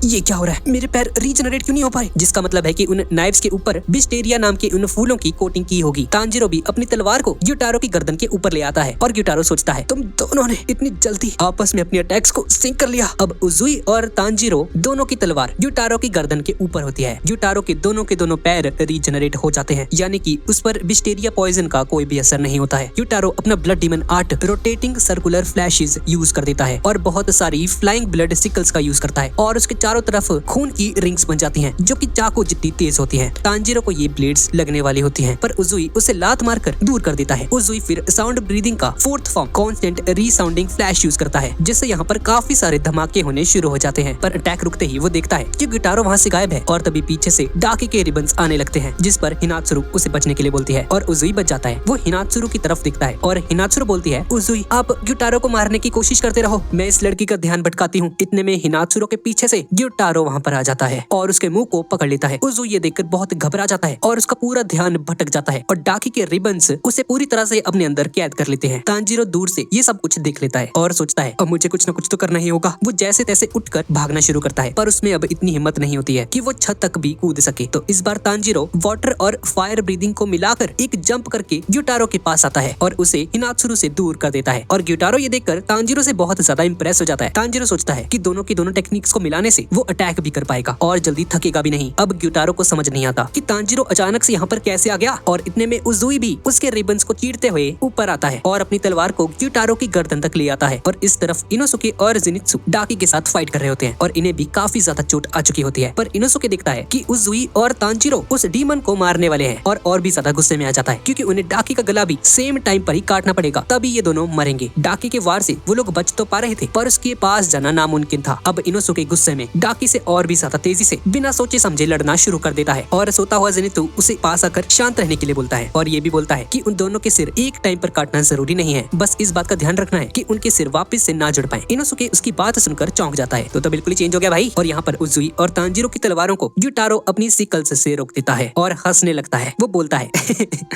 ये क्या हो रहा है, मेरे पैर रीजनरेट क्यों नहीं हो पाए, जिसका मतलब है कि उन नाइफ्स के ऊपर विस्टेरिया नाम के उन फूलों की कोटिंग की होगी। तांजिरो भी अपनी तलवार को ग्यूटारो की गर्दन के ऊपर ले आता है और ग्यूटारो सोचता है तुम दोनों ने इतनी जल्दी आपस में अपनी अटैक्स को सिंक कर लिया। अब उजुई और तांजिरो दोनों की तलवार ग्यूटारो की गर्दन के ऊपर होती है। ग्यूटारो के दोनों पैर रीजनरेट हो जाते हैं, यानी कि उस पर विस्टेरिया पॉइजन का कोई भी असर नहीं होता है। ग्यूटारो अपना blood demon art rotating circular flashes use कर देता है और बहुत सारी फ्लाइंग ब्लड सिकल्स का यूज करता है और उसके चारों तरफ खून की रिंग्स बन जाती हैं जो कि चाकू जितनी तेज होती हैं। तांजिरो को ये ब्लेड्स लगने वाली होती हैं, पर उजुई उसे लात मारकर दूर कर देता है। उजुई फिर साउंड ब्रीदिंग का fourth form constant resounding flash use करता है, जिससे यहाँ पर काफी सारे धमाके होने शुरू हो जाते हैं। पर अटैक रुकते ही वो देखता है कि गिटारो वहाँ से गायब है और तभी पीछे से डाकी के रिबन्स आने लगते हैं, जिस पर हिनात्सुरु उसे बचने के लिए बोलती है और उजुई बच जाता है। वो हिनात्सुरु की तरफ देखता है और हिनात्सुरु बोलती है उजुई आप गिटारो को मारने की कोशिश करते रहो, मैं इस लड़की का ध्यान भटकाती हूँ। इतने में हिनात्सुरु के पीछे से गिटारो वहाँ पर आ जाता है और उसके मुंह को पकड़ लेता है। उजुई ये देखकर बहुत घबरा जाता है और उसका पूरा ध्यान भटक जाता है और डाकी के रिबन्स उसे पूरी तरह से अपने अंदर कैद कर लेते हैं। तांजिरो दूर से ये सब कुछ देख लेता है और सोचता है अब मुझे कुछ न कुछ तो करना ही होगा। वो जैसे तैसे उठकर भागना शुरू करता है, पर उसमें अब इतनी हिम्मत नहीं होती है कि वो छत तक भी कूद सके। तो इस बार तांजिरो वाटर और फायर ब्रीदिंग को मिलाकर एक जंप करके ग्यूटारो के पास आता है और उसे हिनात्सुरु से दूर कर देता है और ग्यूटारो ये देखकर तांजिरो से बहुत ज्यादा इंप्रेस हो जाता है। तांजिरो सोचता है कि दोनों की दोनों टेक्निक्स को मिलाने से वो अटैक भी कर पाएगा और जल्दी थकेगा भी नहीं। अब ग्यूटारो को समझ नहीं आता कि तांजिरो अचानक से यहाँ पर कैसे आ गया और इतने में उजुई भी उसके रिबन्स को चीरते हुए ऊपर आता है और अपनी तलवार को ग्यूटारो की गर्दन तक ले आता है। और इस तरफ इनोसुके और जेनित्सु डाकी के साथ फाइट कर रहे होते हैं और इन्हें भी काफी ज्यादा चोट आ चुकी होती है। पर इनोसुके देखता है कि उजुई और तांजिरो उस डीमन को मारने वाले हैं और भी ज्यादा गुस्से में आ जाता है क्योंकि उन्हें डाकी का गला भी सेम टाइम पर ही काटना पड़ेगा, तभी ये दोनों मरेंगे। डाकी के वार से वो लोग बच तो पा रहे थे पर उसके पास जाना नामुमकिन था। अब इनोसुके गुस्से में डाकी से और भी ज्यादा तेजी से बिना सोचे समझे लड़ना शुरू कर देता है और सोता हुआ जेनित्सु उसे पास आकर शांत रहने के लिए बोलता है और ये भी बोलता है कि उन दोनों के सिर एक टाइम पर काटना जरूरी नहीं है, बस इस बात का ध्यान रखना है कि उनके सिर वापस से ना जुड़ पाए। इनोसुके उसकी बात सुनकर चौंक जाता है तो बिल्कुल ही चेंज हो गया भाई। और यहाँ पर उजुई और तांजिरो की तलवारों को ग्यूटारो अपनी सिकल्स से रोक देता है और हंसने लगता है। वो बोलता है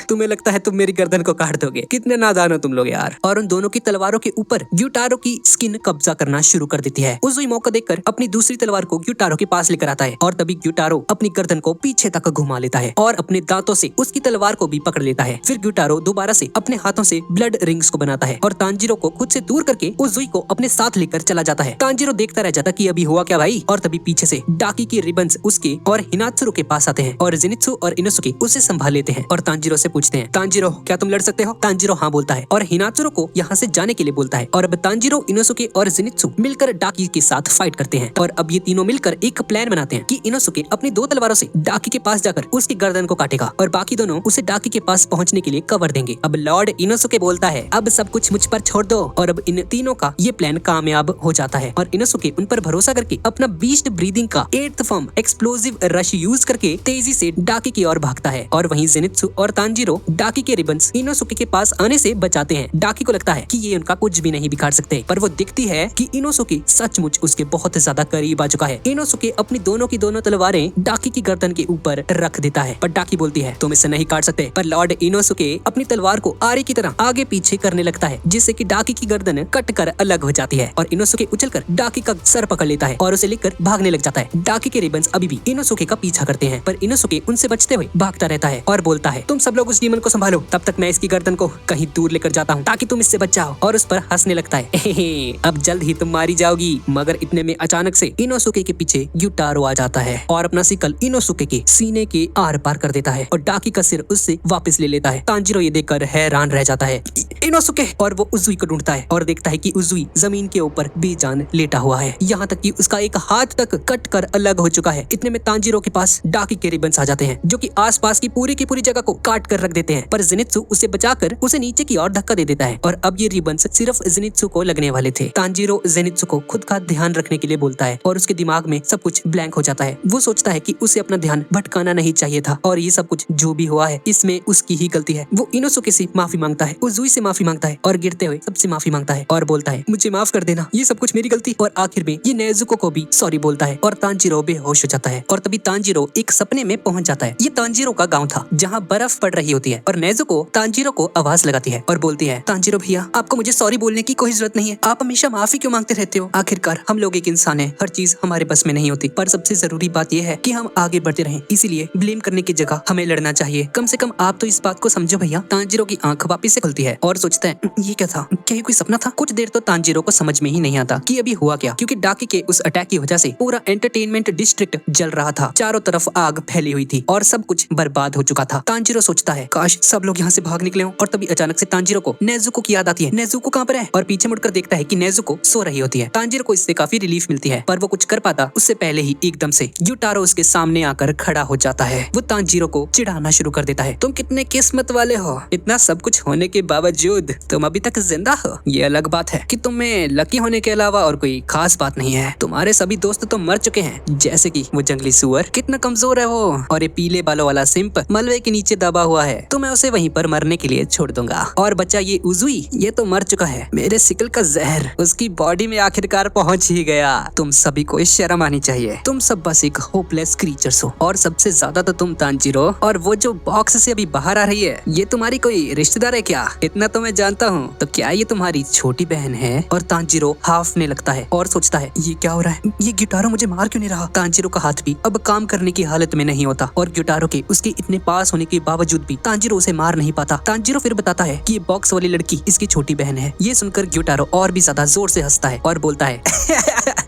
तुम्हें लगता है तुम मेरी गर्दन को काट दोगे, कितने नादान हो तुम लोग यार। और उन दोनों की तलवारों के ऊपर ग्यूटारो की स्किन कब्जा करना शुरू कर देती है। उजुई मौका देखकर अपनी दूसरी तलवार को ग्यूटारो के पास लेकर आता है और तभी ग्यूटारो अपनी गर्दन को पीछे तक घुमा लेता है और अपने दांतों से उसकी तलवार को भी पकड़ लेता है। फिर ग्यूटारो दोबारा से अपने हाथों से ब्लड रिंग्स को बनाता है और तांजिरो को खुद से दूर करके उजुई को अपने साथ लेकर चला जाता है। तांजिरो देखता रह जाता कि अभी हुआ क्या भाई। और तभी पीछे से डाकी की रिबन्स उसके और हिनात्सुरु के पास आते हैं और जेनित्सु और इनोसुके उसे संभाल लेते हैं और तांजिरो से पूछते हैं तांजिरो क्या तुम लड़ सकते हो। तांजिरो हाँ बोलता है और हिनात्सुरु को यहाँ से जाने के लिए बोलता है और अब तांजिरो इनोसुके और जेनित्सु मिलकर डाकी के साथ फाइट करते हैं और अब ये तीनों मिलकर एक प्लान बनाते हैं कि इनोसुके अपनी दो तलवारों से डाकी के पास जाकर उसकी गर्दन को काटेगा और बाकी दोनों उसे डाकी के पास पहुंचने के लिए कवर देंगे। अब लॉर्ड इनोसुके बोलता है अब सब कुछ मुझ पर छोड़ दो और अब इन तीनों का ये प्लान कामयाब हो जाता है और इनोसुके उन पर भरोसा करके अपना बीस्ट ब्रीदिंग का 8th form explosive rush use करके तेजी से डाकी की ओर भागता है और वहीं जेनित्सु और तांजिरो डाकी के रिबन्स इनोसुके के पास आने से बचाते हैं। डाकी को लगता है कि ये उनका कुछ भी नहीं बिगाड़ सकते, पर वो दिखती है कि इनोसुके सचमुच उसके बहुत ज्यादा करीब आ चुका है। इनोसुके अपनी दोनों की दोनों तलवारें डाकी की गर्दन के ऊपर रख देता है पर डाकी बोलती है तुम इससे नहीं काट सकते। पर लॉर्ड इनोसुके अपनी तलवार को आरे की तरह आगे पीछे करने लगता है जिससे कि डाकी की गर्दन कट कर अलग हो जाती है और इनोसुके उछलकर डाकी का सर पकड़ लेता है और उसे लेकर भागने लग जाता है। डाकी के रिबन्स अभी भी इनोसुके का पीछा करते हैं पर इनोसुके उनसे बचते हुए भागता रहता है और बोलता है तुम सब लोग उस डीमन को संभालो, तब तक मैं इसकी गर्दन को कहीं दूर लेकर जाता हूँ ताकि तुम इससे बच जाओ। और उस पर हंसने लगता है अब जल्द ही तुम मारी जाओगी। मगर इतने में अचानक से इनोसुके के पीछे ग्यूटारो आ जाता है और अपना सिकल इनोसुके के सीने के आर पार कर देता है और डाकी का सिर उससे वापस ले लेता है। तांजिरो ये देखकर हैरान रह जाता है इनोसुके और वो उजुई को ढूंढता है और देखता है कि उजुई जमीन के ऊपर बेजान लेटा हुआ है, यहाँ तक कि उसका एक हाथ तक कट कर अलग हो चुका है। इतने में तांजिरो के पास डाकी के रिबन्स आ जाते हैं जो कि आसपास की पूरी जगह को काट कर रख देते हैं, पर जेनित्सु उसे बचाकर उसे नीचे की ओर धक्का दे देता है और अब ये रिबन्स सिर्फ जेनित्सु को लगने वाले थे। तांजिरो जेनित्सु को खुद का ध्यान रखने के लिए बोलता है और उसके दिमाग में सब कुछ ब्लैंक हो जाता है। वो सोचता है कि उसे अपना ध्यान भटकाना नहीं चाहिए था और ये सब कुछ जो भी हुआ है इसमें उसकी ही गलती है। वो इनोसुके से माफी मांगता है, उजुई से माफी मांगता है और गिरते हुए सबसे माफी मांगता है और बोलता है मुझे माफ कर देना, ये सब कुछ मेरी गलती। और आखिर में ये नेजुको को भी सॉरी बोलता है और तांजीरो बेहोश हो जाता है। और तभी तांजीरो एक सपने में पहुंच जाता है। ये तांजीरो का गाँव था जहाँ बर्फ पड़ रही होती है और नेजुको तांजीरो को आवाज लगाती है और बोलती है तांजीरो भैया, आपको मुझे सॉरी बोलने की कोई जरूरत नहीं है, आप हमेशा माफी क्यों मांगते रहते हो? आखिरकार हम लोग एक इंसान है, हर चीज हमारे बस में नहीं होती, पर सबसे जरूरी बात यह है कि हम आगे बढ़ते रहें। इसीलिए ब्लेम करने की जगह हमें लड़ना चाहिए। कम से कम आप तो इस बात को समझो भैया। तांजीरो की आंख वापस से खुलती है और सोचता है ये क्या था, क्या ये कोई सपना था? कुछ देर तो तांजीरो को समझ में ही नहीं आता कि अभी हुआ क्या, क्योंकि डाकी के उस अटैक की वजह से पूरा एंटरटेनमेंट डिस्ट्रिक्ट जल रहा था। चारों तरफ आग फैली हुई थी और सब कुछ बर्बाद हो चुका था। तांजीरो सोचता है काश सब लोग यहाँ से भाग निकले हों। और तभी अचानक से तांजीरो को नेजुको की याद आती है। नेजुको कहाँ पर है? और पीछे मुड़कर देखता है कि नेजुको सो रही होती है। तांजीरो को इससे काफी रिलीफ मिलती है, पर वो कुछ कर पाता उससे पहले ही एकदम से युटारो उसके सामने आकर खड़ा हो जाता है। वो तांजीरो को चिढ़ाना शुरू कर देता है, तुम कितने किस्मत वाले हो, इतना सब कुछ होने के बावजूद तुम अभी तक जिंदा हो। ये अलग बात है कि तुम्हें लकी होने के अलावा और कोई खास बात नहीं है। तुम्हारे सभी दोस्त तो मर चुके हैं, जैसे कि वो जंगली सुअर। कितना कमजोर है वो, और ये पीले बालों वाला सिंप मलबे के नीचे दबा हुआ है। तो मैं उसे वहीं पर मरने के लिए छोड़ दूंगा। और बच्चा ये उजुई, ये तो मर चुका है। मेरे सिकल का जहर उसकी बॉडी में आखिरकार पहुंच ही गया। तुम सभी को शर्म आनी चाहिए। तुम सब बस एक होपलेस क्रीचर्स हो, और सबसे ज्यादा तो तुम तांजीरो। और वो जो बॉक्स से अभी बाहर आ रही है, ये तुम्हारी कोई रिश्तेदार है क्या? इतना तो मैं जानता हूँ। तो क्या ये तुम्हारी छोटी बहन है? और तांजीरो हाफने लगता है और सोचता है ये क्या हो रहा है, ये गिटारो मुझे मार क्यों नहीं रहा? तांजीरो का हाथ भी अब काम करने की हालत में नहीं होता और गिटारो के उसके इतने पास होने के बावजूद भी तांजीरो उसे मार नहीं पाता। तांजीरो फिर बताता है कि ये बॉक्स वाली लड़की इसकी छोटी बहन है। ये सुनकर गिटारो और भी ज्यादा जोर से हंसता है और बोलता है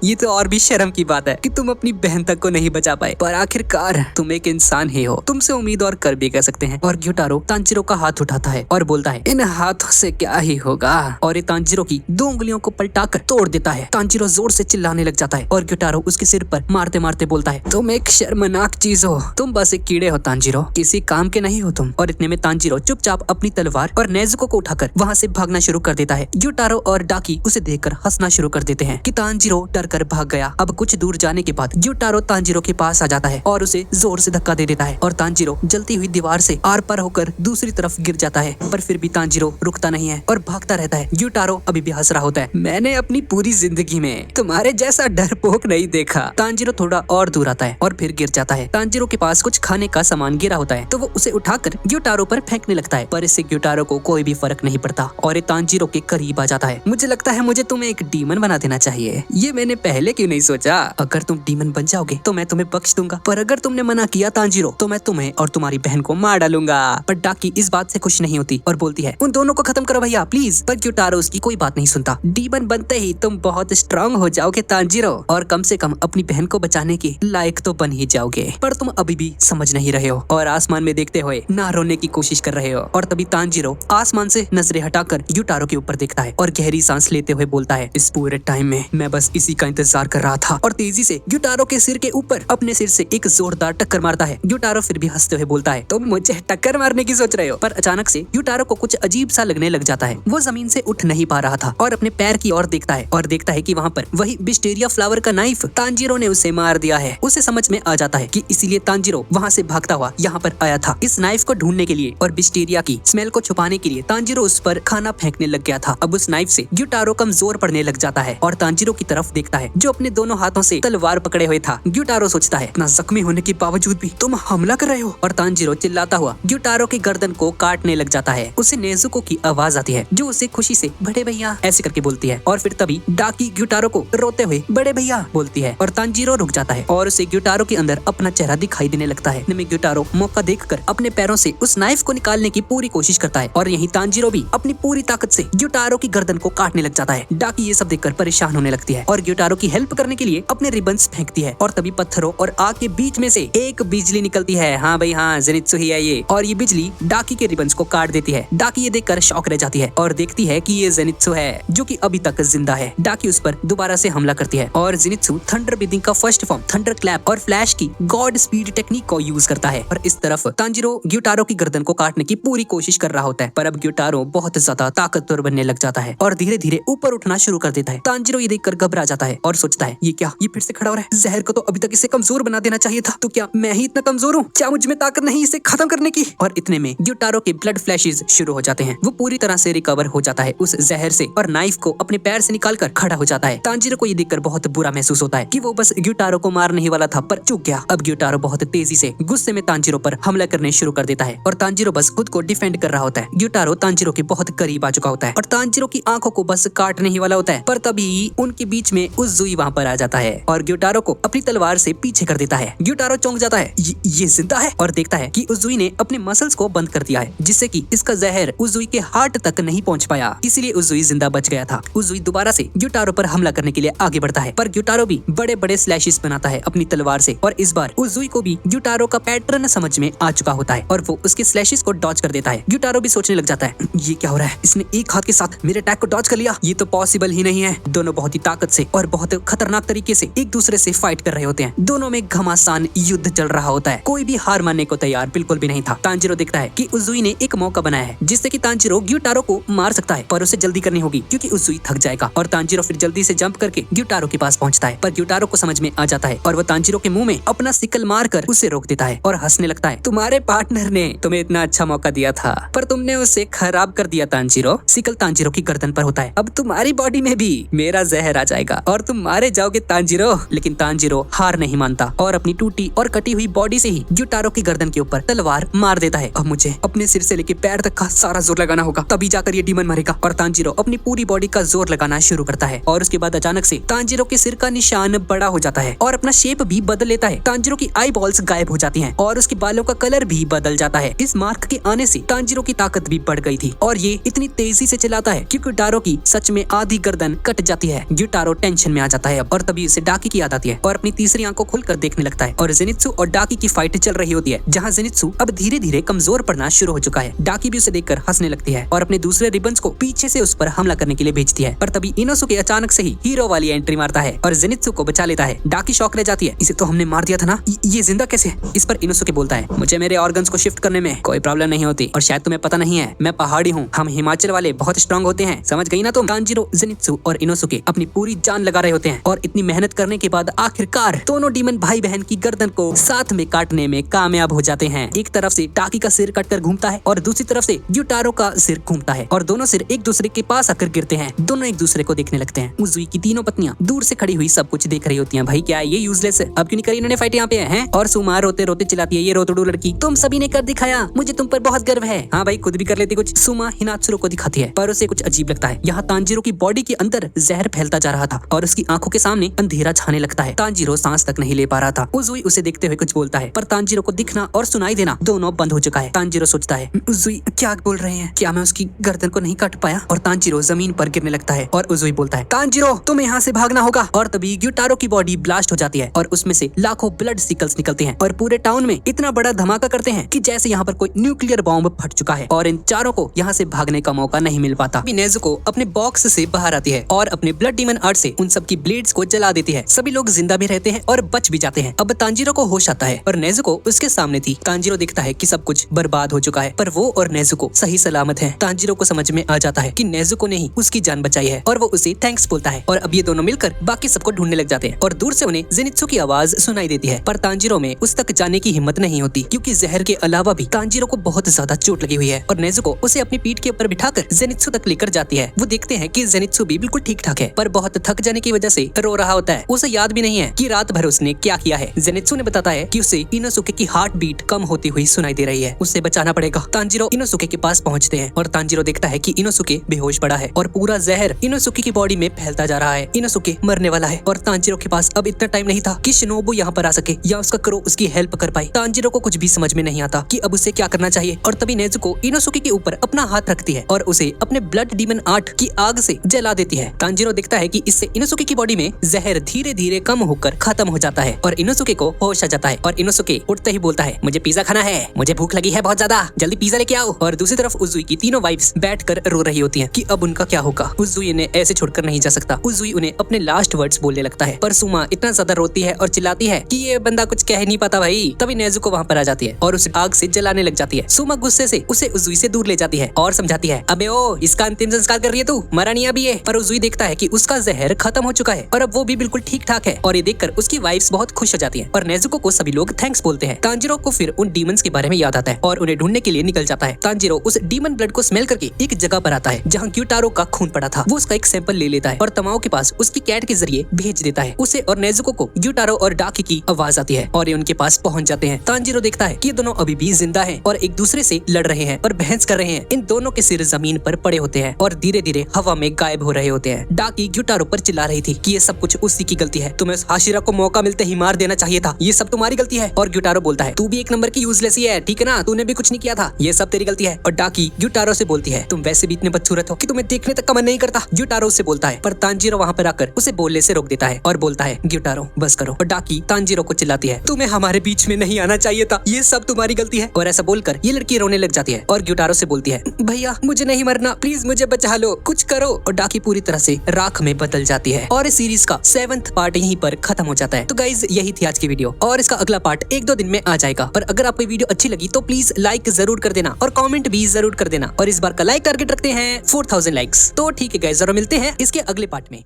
ये तो और भी शर्म की बात है कि तुम अपनी बहन तक को नहीं बचा पाए, पर आखिरकार तुम एक इंसान ही हो, तुमसे उम्मीद और कर भी कह सकते हैं। और ग्यूटारो तांजीरो का हाथ उठाता है और बोलता है इन हाथों से क्या ही होगा, और ये तांजीरो की 2 उंगलियों को पलटाकर तोड़ देता है। तांजीरो जोर से चिल्लाने लग जाता है और ग्यूटारो उसके सिर पर मारते मारते बोलता है तुम एक शर्मनाक चीज हो, तुम बस एक कीड़े हो तांजीरो, किसी काम के नहीं हो तुम। और इतने में तांजीरो चुपचाप अपनी तलवार और नेजुको को उठाकर वहाँ से भागना शुरू कर देता है। ग्यूटारो और डाकी उसे देखकर हंसना शुरू कर देते हैं कि तांजीरो डर कर भाग गया। अब कुछ दूर जाने के बाद ग्यूटारो तांजीरो के पास आ जाता है और उसे जोर से धक्का दे देता है और तांजीरो जलती हुई दीवार से आर पार होकर दूसरी तरफ गिर जाता है। पर फिर भी तांजीरो रुकता नहीं है और भागता रहता है। ग्यूटारो अभी भी हंस रहा होता है, मैंने अपनी पूरी जिंदगी में तुम्हारे जैसा डरपोक नहीं देखा। तांजीरो थोड़ा और दूर आता है और फिर गिर जाता है। तांजीरो के पास कुछ खाने का सामान गिरा होता है तो वो उसे उठाकर ग्यूटारो पर फेंकने लगता है, पर इससे ग्यूटारो को कोई भी फर्क नहीं पड़ता और ये तांजीरो के करीब आ जाता है। मुझे लगता है मुझे तुम्हें एक डीमन बना देना चाहिए, ये मैंने पहले क्यों नहीं सोचा? अगर तुम डीमन बन जाओगे तो मैं तुम्हें बख्श दूंगा, पर अगर तुमने मना किया तांजीरो तो मैं तुम्हें और तुम्हारी बहन को मार डालूंगा। पर डाकी इस बात से खुश नहीं होती और बोलती है उन दोनों को खत्म करो भैया प्लीज। पर ग्यूटारो उसकी कोई बात नहीं सुनता। डीमन बनते ही तुम बहुत स्ट्रांग हो जाओगे तांजीरो, और कम से कम अपनी बहन को बचाने के लायक तो बन ही जाओगे, पर तुम अभी भी समझ नहीं रहे हो और आसमान में देखते हुए ना रोने की कोशिश कर रहे हो। और तभी तांजीरो आसमान से नजरें हटाकर ग्यूटारो के ऊपर देखता है और गहरी सांस लेते हुए बोलता है इस पूरे टाइम में मैं बस इसी का इंतजार कर रहा था। और तेजी से ग्यूटारो के सिर के ऊपर अपने सिर से एक जोरदार टक्कर मारता है। ग्यूटारो फिर भी हंसते हुए बोलता है तुम मुझे टक्कर मारने की सोच रहे हो? पर अचानक से ग्यूटारो को कुछ अजीब सा लगने लग जाता है। वो जमीन से उठ नहीं पा रहा था और अपने पैर की ओर देखता है और देखता है कि वहाँ पर वही विस्टेरिया फ्लावर का नाइफ तांजीरो ने उसे मार दिया है। उसे समझ में आ जाता है कि इसीलिए तांजीरो वहाँ से भागता हुआ यहाँ पर आया था इस नाइफ को ढूंढने के लिए और विस्टेरिया की स्मेल को छुपाने के लिए तांजीरो उस पर खाना फेंकने लग गया था। अब उस नाइफ से ग्यूटारो कमजोर पड़ने लग जाता है और तांजीरो की तरफ देखता है जो अपने दोनों हाथों से तलवार पकड़े हुए था। ग्यूटारो सोचता है इतना जख्मी होने के बावजूद भी तुम हमला कर रहे हो, और तांजीरो चिल्लाता हुआ ग्यूटारो की गर्दन को काटने लग जाता है। उसे नेजुको की आवाज आती है जो उसे खुशी से बड़े भैया ऐसे करके बोलती है, और फिर तभी डाकी ग्यूटारो को रोते हुए बड़े भैया बोलती है और तांजीरो रुक जाता है और उसे ग्यूटारो के अंदर अपना चेहरा दिखाई देने लगता है। ग्यूटारो मौका देखकर अपने पैरों से उस नाइफ को निकालने की पूरी कोशिश करता है और यही तांजीरो भी अपनी पूरी ताकत से ग्यूटारो की गर्दन को काटने लग जाता है। डाकी ये सब देखकर परेशान होने लगती है और ग्यूटारो की हेल्प करने के लिए अपने रिबन्स फेंकती है और तभी पत्थरों और आग के बीच में से एक बिजली निकलती है। हाँ भाई हाँ, जेनित्सु ही है ये, और ये बिजली डाकी के रिबन्स को काट देती है। डाकी ये देखकर शॉक रह जाती है और देखती है कि ये जेनित्सु है जो कि अभी तक जिंदा है। डाकी उस पर दोबारा से हमला करती है और जेनित्सु थंडर ब्रीथिंग का फर्स्ट फॉर्म थंडर क्लैप और फ्लैश की गॉड स्पीड टेक्निक को यूज करता है। और इस तरफ तांजीरो ग्यूटारो की गर्दन को काटने की पूरी कोशिश कर रहा होता है, पर अब ग्यूटारो बहुत ज्यादा ताकतवर बनने लग जाता है और धीरे धीरे ऊपर उठना शुरू कर देता है। तांजीरो ये देखकर घबरा आ जाता है और सोचता है ये क्या, ये फिर से खड़ा हो रहा है। जहर को तो अभी तक इसे कमजोर बना देना चाहिए था, तो क्या मैं ही इतना कमजोर हूँ? क्या मुझ में ताकत नहीं इसे खत्म करने की? और इतने में ग्यूटारो के ब्लड फ्लैशेस शुरू हो जाते हैं। वो पूरी तरह से रिकवर हो जाता है उस जहर से और नाइफ को अपने पैर से निकालकर खड़ा हो जाता है। तांजीरो को ये देखकर बहुत बुरा महसूस होता है कि वो बस ग्यूटारो को मारने ही वाला था पर चूक गया। अब ग्यूटारो बहुत तेजी से गुस्से में तांजीरो पर हमला करने शुरू कर देता है और तांजीरो बस खुद को डिफेंड कर रहा होता है। ग्यूटारो तांजीरो के बहुत करीब आ चुका होता है और तांजीरो की आंखों को बस काटने ही वाला होता है, पर तभी उनके बीच में उजुई वहाँ पर आ जाता है और ग्यूटारो को अपनी तलवार से पीछे कर देता है। ग्यूटारो चौंक जाता है, ये जिंदा है, और देखता है कि उजुई ने अपने मसल्स को बंद कर दिया है जिससे कि इसका जहर उजुई के हार्ट तक नहीं पहुंच पाया, इसीलिए उजुई जिंदा बच गया था। उजुई दोबारा से ग्यूटारो पर हमला करने के लिए आगे बढ़ता है, पर ग्यूटारो भी बड़े बड़े स्लैशेस बनाता है अपनी तलवार से और इस बार उजुई को भी ग्यूटारो का पैटर्न समझ में आ चुका होता है और वो उसके स्लैशेस को डॉज कर देता है। ग्यूटारो भी सोचने लग जाता है ये क्या हो रहा है, इसने एक हाथ के साथ मेरे अटैक को डॉज कर लिया, ये तो पॉसिबल ही नहीं है। दोनों बहुत ही ताकत से और बहुत खतरनाक तरीके से एक दूसरे से फाइट कर रहे होते हैं। दोनों में घमासान युद्ध चल रहा होता है, कोई भी हार मानने को तैयार बिल्कुल भी नहीं था। तांजीरो देखता है कि उजुई ने एक मौका बनाया है जिससे कि तांजीरो ग्यूटारो को मार सकता है, पर उसे जल्दी करनी होगी क्योंकि उजुई थक जाएगा। और तांजीरो फिर जल्दी से जंप करके ग्यूटारो के पास पहुंचता है, पर ग्यूटारो को समझ में आ जाता है और वो तांजीरो के मुंह में अपना सिकल मारकर उसे रोक देता है और हंसने लगता है। तुम्हारे पार्टनर ने तुम्हें इतना अच्छा मौका दिया था पर तुमने उसे खराब कर दिया तांजीरो। सिकल तांजीरो की गर्दन पर होता है। अब तुम्हारी बॉडी में भी मेरा जहर आ जाएगा और तुम मारे जाओगे तांजीरो। लेकिन तांजीरो हार नहीं मानता और अपनी टूटी और कटी हुई बॉडी से ही ग्यूटारो की गर्दन के ऊपर तलवार मार देता है। अब मुझे अपने सिर से लेके पैर तक का सारा जोर लगाना होगा, तभी जाकर ये डीमन मरेगा। और तांजीरो अपनी पूरी बॉडी का जोर लगाना शुरू करता है और उसके बाद अचानक से तांजीरो के सिर का निशान बड़ा हो जाता है और अपना शेप भी बदल लेता है। तांजीरो की आई बॉल्स गायब हो जाती हैं और उसके बालों का कलर भी बदल जाता है। इस मार्क के आने से तांजीरो की ताकत भी बढ़ गई थी और ये इतनी तेजी से चलाता है कि ग्यूटारो की सच में आधी गर्दन कट जाती है। ग्यूटारो टेंशन में आ जाता है और तभी उसे डाकी की याद आती है और अपनी तीसरी आंख को खुलकर देखने लगता है और जेनित्सु और डाकी की फाइट चल रही होती है जहाँ जेनित्सु अब धीरे धीरे कमजोर पड़ना शुरू हो चुका है। डाकी भी उसे देखकर हंसने लगती है और अपने दूसरे रिबन्स को पीछे से उस पर हमला करने के लिए भेजती है, पर तभी इनोसुके अचानक से ही हीरो वाली एंट्री मारता है और जेनित्सु को बचा लेता है। डाकी शॉक रह जाती है, इसे तो हमने मार दिया था ना, ये जिंदा कैसे है? इस पर इनोसुके बोलता है मुझे मेरे ऑर्गन्स को शिफ्ट करने में कोई प्रॉब्लम नहीं होती और शायद तुम्हें पता नहीं है मैं पहाड़ी हूँ, हम हिमाचल वाले बहुत स्ट्रांग होते हैं, समझ गई ना तुम? तांजीरो, जेनित्सु और इनोसुके अपनी पूरी जान लगा रहे होते हैं और इतनी मेहनत करने के बाद आखिरकार दोनों डीमन भाई बहन की गर्दन को साथ में काटने में कामयाब हो जाते हैं। एक तरफ से डाकी का सिर कटकर घूमता है और दूसरी तरफ से ग्यूटारो का सिर घूमता है और दोनों सिर एक दूसरे के पास आकर गिरते हैं। दोनों एक दूसरे को देखने लगते हैं। उजुई की तीनों पत्नियां दूर से खड़ी हुई सब कुछ देख रही होती हैं। भाई क्या ये यूजलेस है, अब क्यों नहीं करी इन्होंने फाइट यहाँ पे है? और सुमा रोते रोते चिल्लाती है ये रोतड़ू लड़की, तुम सभी ने कर दिखाया, मुझे तुम पर बहुत गर्व है। हाँ भाई खुद भी कर लेती कुछ। सुमा हिनात्सुरो को दिखाती है पर उसे कुछ अजीब लगता है। यहाँ तांजीरो की बॉडी के अंदर जहर फैलता जा रहा था और उसकी आंखों के सामने अंधेरा छाने लगता है। तांजीरो सांस तक नहीं ले पा रहा था। उजुई उसे देखते हुए कुछ बोलता है पर तांजीरो को दिखना और सुनाई देना दोनों बंद हो चुका है। तांजीरो सोचता है उजुई क्या बोल रहे हैं, क्या मैं उसकी गर्दन को नहीं काट पाया? और तांजीरो जमीन पर गिरने लगता है और उजुई बोलता है तांजीरो तुम्हें यहाँ से भागना होगा। और तभी ग्यूटारो की बॉडी ब्लास्ट हो जाती है और उसमें से लाखों ब्लड सिकल्स निकलते हैं और पूरे टाउन में इतना बड़ा धमाका करते हैं कि जैसे यहाँ पर कोई न्यूक्लियर बॉम्ब फट चुका है और इन चारों को यहाँ से भागने का मौका नहीं मिल पाता। नेजुको अपने बॉक्स से बाहर आती है और अपने ब्लड डीमन आर्ट से उन सब की ब्लेड्स को जला देती है। सभी लोग जिंदा भी रहते हैं और बच भी जाते हैं। अब तांजीरो को होश आता है और नेजुको उसके सामने थी। तांजीरो देखता है कि सब कुछ बर्बाद हो चुका है पर वो और नेजुको सही सलामत है। तांजीरो को समझ में आ जाता है कि नेजुको ने ही उसकी जान बचाई है और वो उसे थैंक्स बोलता है और अब ये दोनों मिलकर बाकी सबको ढूंढने लग जाते हैं और दूर से उन्हें जेनित्सु की आवाज सुनाई देती है पर तांजीरो में उस तक जाने की हिम्मत नहीं होती क्योंकि जहर के अलावा भी तांजीरो को बहुत ज्यादा चोट लगी हुई है और नेजुको उसे अपनी पीठ के ऊपर बिठाकर जेनित्सु तक लेकर जाती है। वो देखते हैं कि जेनित्सु भी बिल्कुल ठीक ठाक है पर बहुत थक जाने की वजह से रो रहा होता है। उसे याद भी नहीं है कि रात भर उसने क्या किया है। जेनित्सु ने बताता है कि उसे इनोसुके की हार्ट बीट कम होती हुई सुनाई दे रही है, उसे बचाना पड़ेगा। तांजीरो इनोसुके के पास पहुंचते हैं और तांजीरो देखता है कि इनोसुके बेहोश पड़ा है और पूरा जहर इनोसुके की बॉडी में फैलता जा रहा है। इनोसुके मरने वाला है और तांजीरो के पास अब इतना टाइम नहीं था कि शिनोबु यहाँ पर आ सके या उसका क्रो उसकी हेल्प कर पाए। तांजीरो को कुछ भी समझ में नहीं आता कि अब उसे क्या करना चाहिए और तभी नेजुको इनोसुके के ऊपर अपना हाथ रखती है और उसे अपने ब्लड डीमन आर्ट की आग से जला देती है। तांजीरो देखता है कि इससे इनोसुके की बॉडी में जहर धीरे धीरे कम होकर खत्म हो जाता है और इनोसुके को होश आ जाता है और इनोसुके उठते ही बोलता है मुझे पिज्जा खाना है, मुझे भूख लगी है बहुत ज्यादा, जल्दी पिज्जा लेके आओ। और दूसरी तरफ उजुई की तीनों वाइफ्स बैठकर रो रही होती हैं कि अब उनका क्या होगा। उजुई इन्हें ऐसे छोड़कर नहीं जा सकता। उजुई उन्हें अपने लास्ट वर्ड्स बोलने लगता है पर सुमा इतना ज्यादा रोती है और चिल्लाती है कि ये बंदा कुछ कह नहीं पाता भाई। तभी नेजुको वहाँ पर आ जाती है और उसे आग से जलाने लग जाती है। सुमा गुस्से से उसे उजुई से दूर ले जाती है और समझाती है अबे ओ इसका अंतिम संस्कार कर रही है तू, मरा नहीं अभी है। पर उजुई देखता है कि उसका जहर जहर खत्म हो चुका है और अब वो भी बिल्कुल ठीक ठाक है। और ये देखकर उसकी वाइफ्स बहुत खुश हो जाती हैं और नेजुको को सभी लोग थैंक्स बोलते हैं। तांजीरो को फिर उन डीमंस के बारे में याद आता है और उन्हें ढूंढने के लिए निकल जाता है। तांजीरो उस डीमन ब्लड को स्मेल करके एक जगह पर आता है जहाँ ग्यूटारो का खून पड़ा था। वो उसका एक सैंपल ले लेता है और तमाओ के पास उसकी कैट के जरिए भेज देता है। उसे और नेजुको को ग्यूटारो और डाकी की आवाज आती है और ये उनके पास पहुंच जाते हैं। तांजीरो देखता है कि ये दोनों अभी भी जिंदा हैं और एक दूसरे से लड़ रहे हैं और बहस कर रहे हैं। इन दोनों के सिर जमीन पर पड़े होते हैं और धीरे धीरे हवा में गायब हो रहे होते हैं। डाकी ग्यूटारो पर चिल्ला रही थी कि ये सब कुछ उसी की गलती है, तुम्हें उस हाशिरा को मौका मिलते ही मार देना चाहिए था, ये सब तुम्हारी गलती है। और ग्यूटारो बोलता है तू भी एक नंबर की यूजलेस ही है, ठीक है ना, तूने भी कुछ नहीं किया था, ये सब तेरी गलती है। और डाकी ग्यूटारो से बोलती है तुम वैसे भी इतने बदसूरत हो कि तुम्हें देखने तक का मन नहीं करता। ग्यूटारो से बोलता है पर तांजीरो वहाँ पर आकर उसे बोलने से रोक देता है और बोलता है ग्यूटारो बस करो। और डाकी तांजीरो को चिल्लाती है तुम्हें हमारे बीच में नहीं आना चाहिए था, ये सब तुम्हारी गलती है। और ऐसा बोलकर ये लड़की रोने लग जाती है और ग्यूटारो से बोलती है भैया मुझे नहीं मरना, प्लीज मुझे बचा लो, कुछ करो। और डाकी पूरी तरह से राख में बदल जाती है और इस सीरीज का 7th पार्ट यहीं पर खत्म हो जाता है। तो गाइज यही थी आज की वीडियो और इसका अगला पार्ट 1-2 दिन में आ जाएगा। पर अगर आपको वीडियो अच्छी लगी तो प्लीज लाइक जरूर कर देना और कमेंट भी जरूर कर देना। और इस बार का लाइक टारगेट रखते हैं 4000 लाइक्स। तो ठीक है गाइज, जरूर मिलते हैं इसके अगले पार्ट में।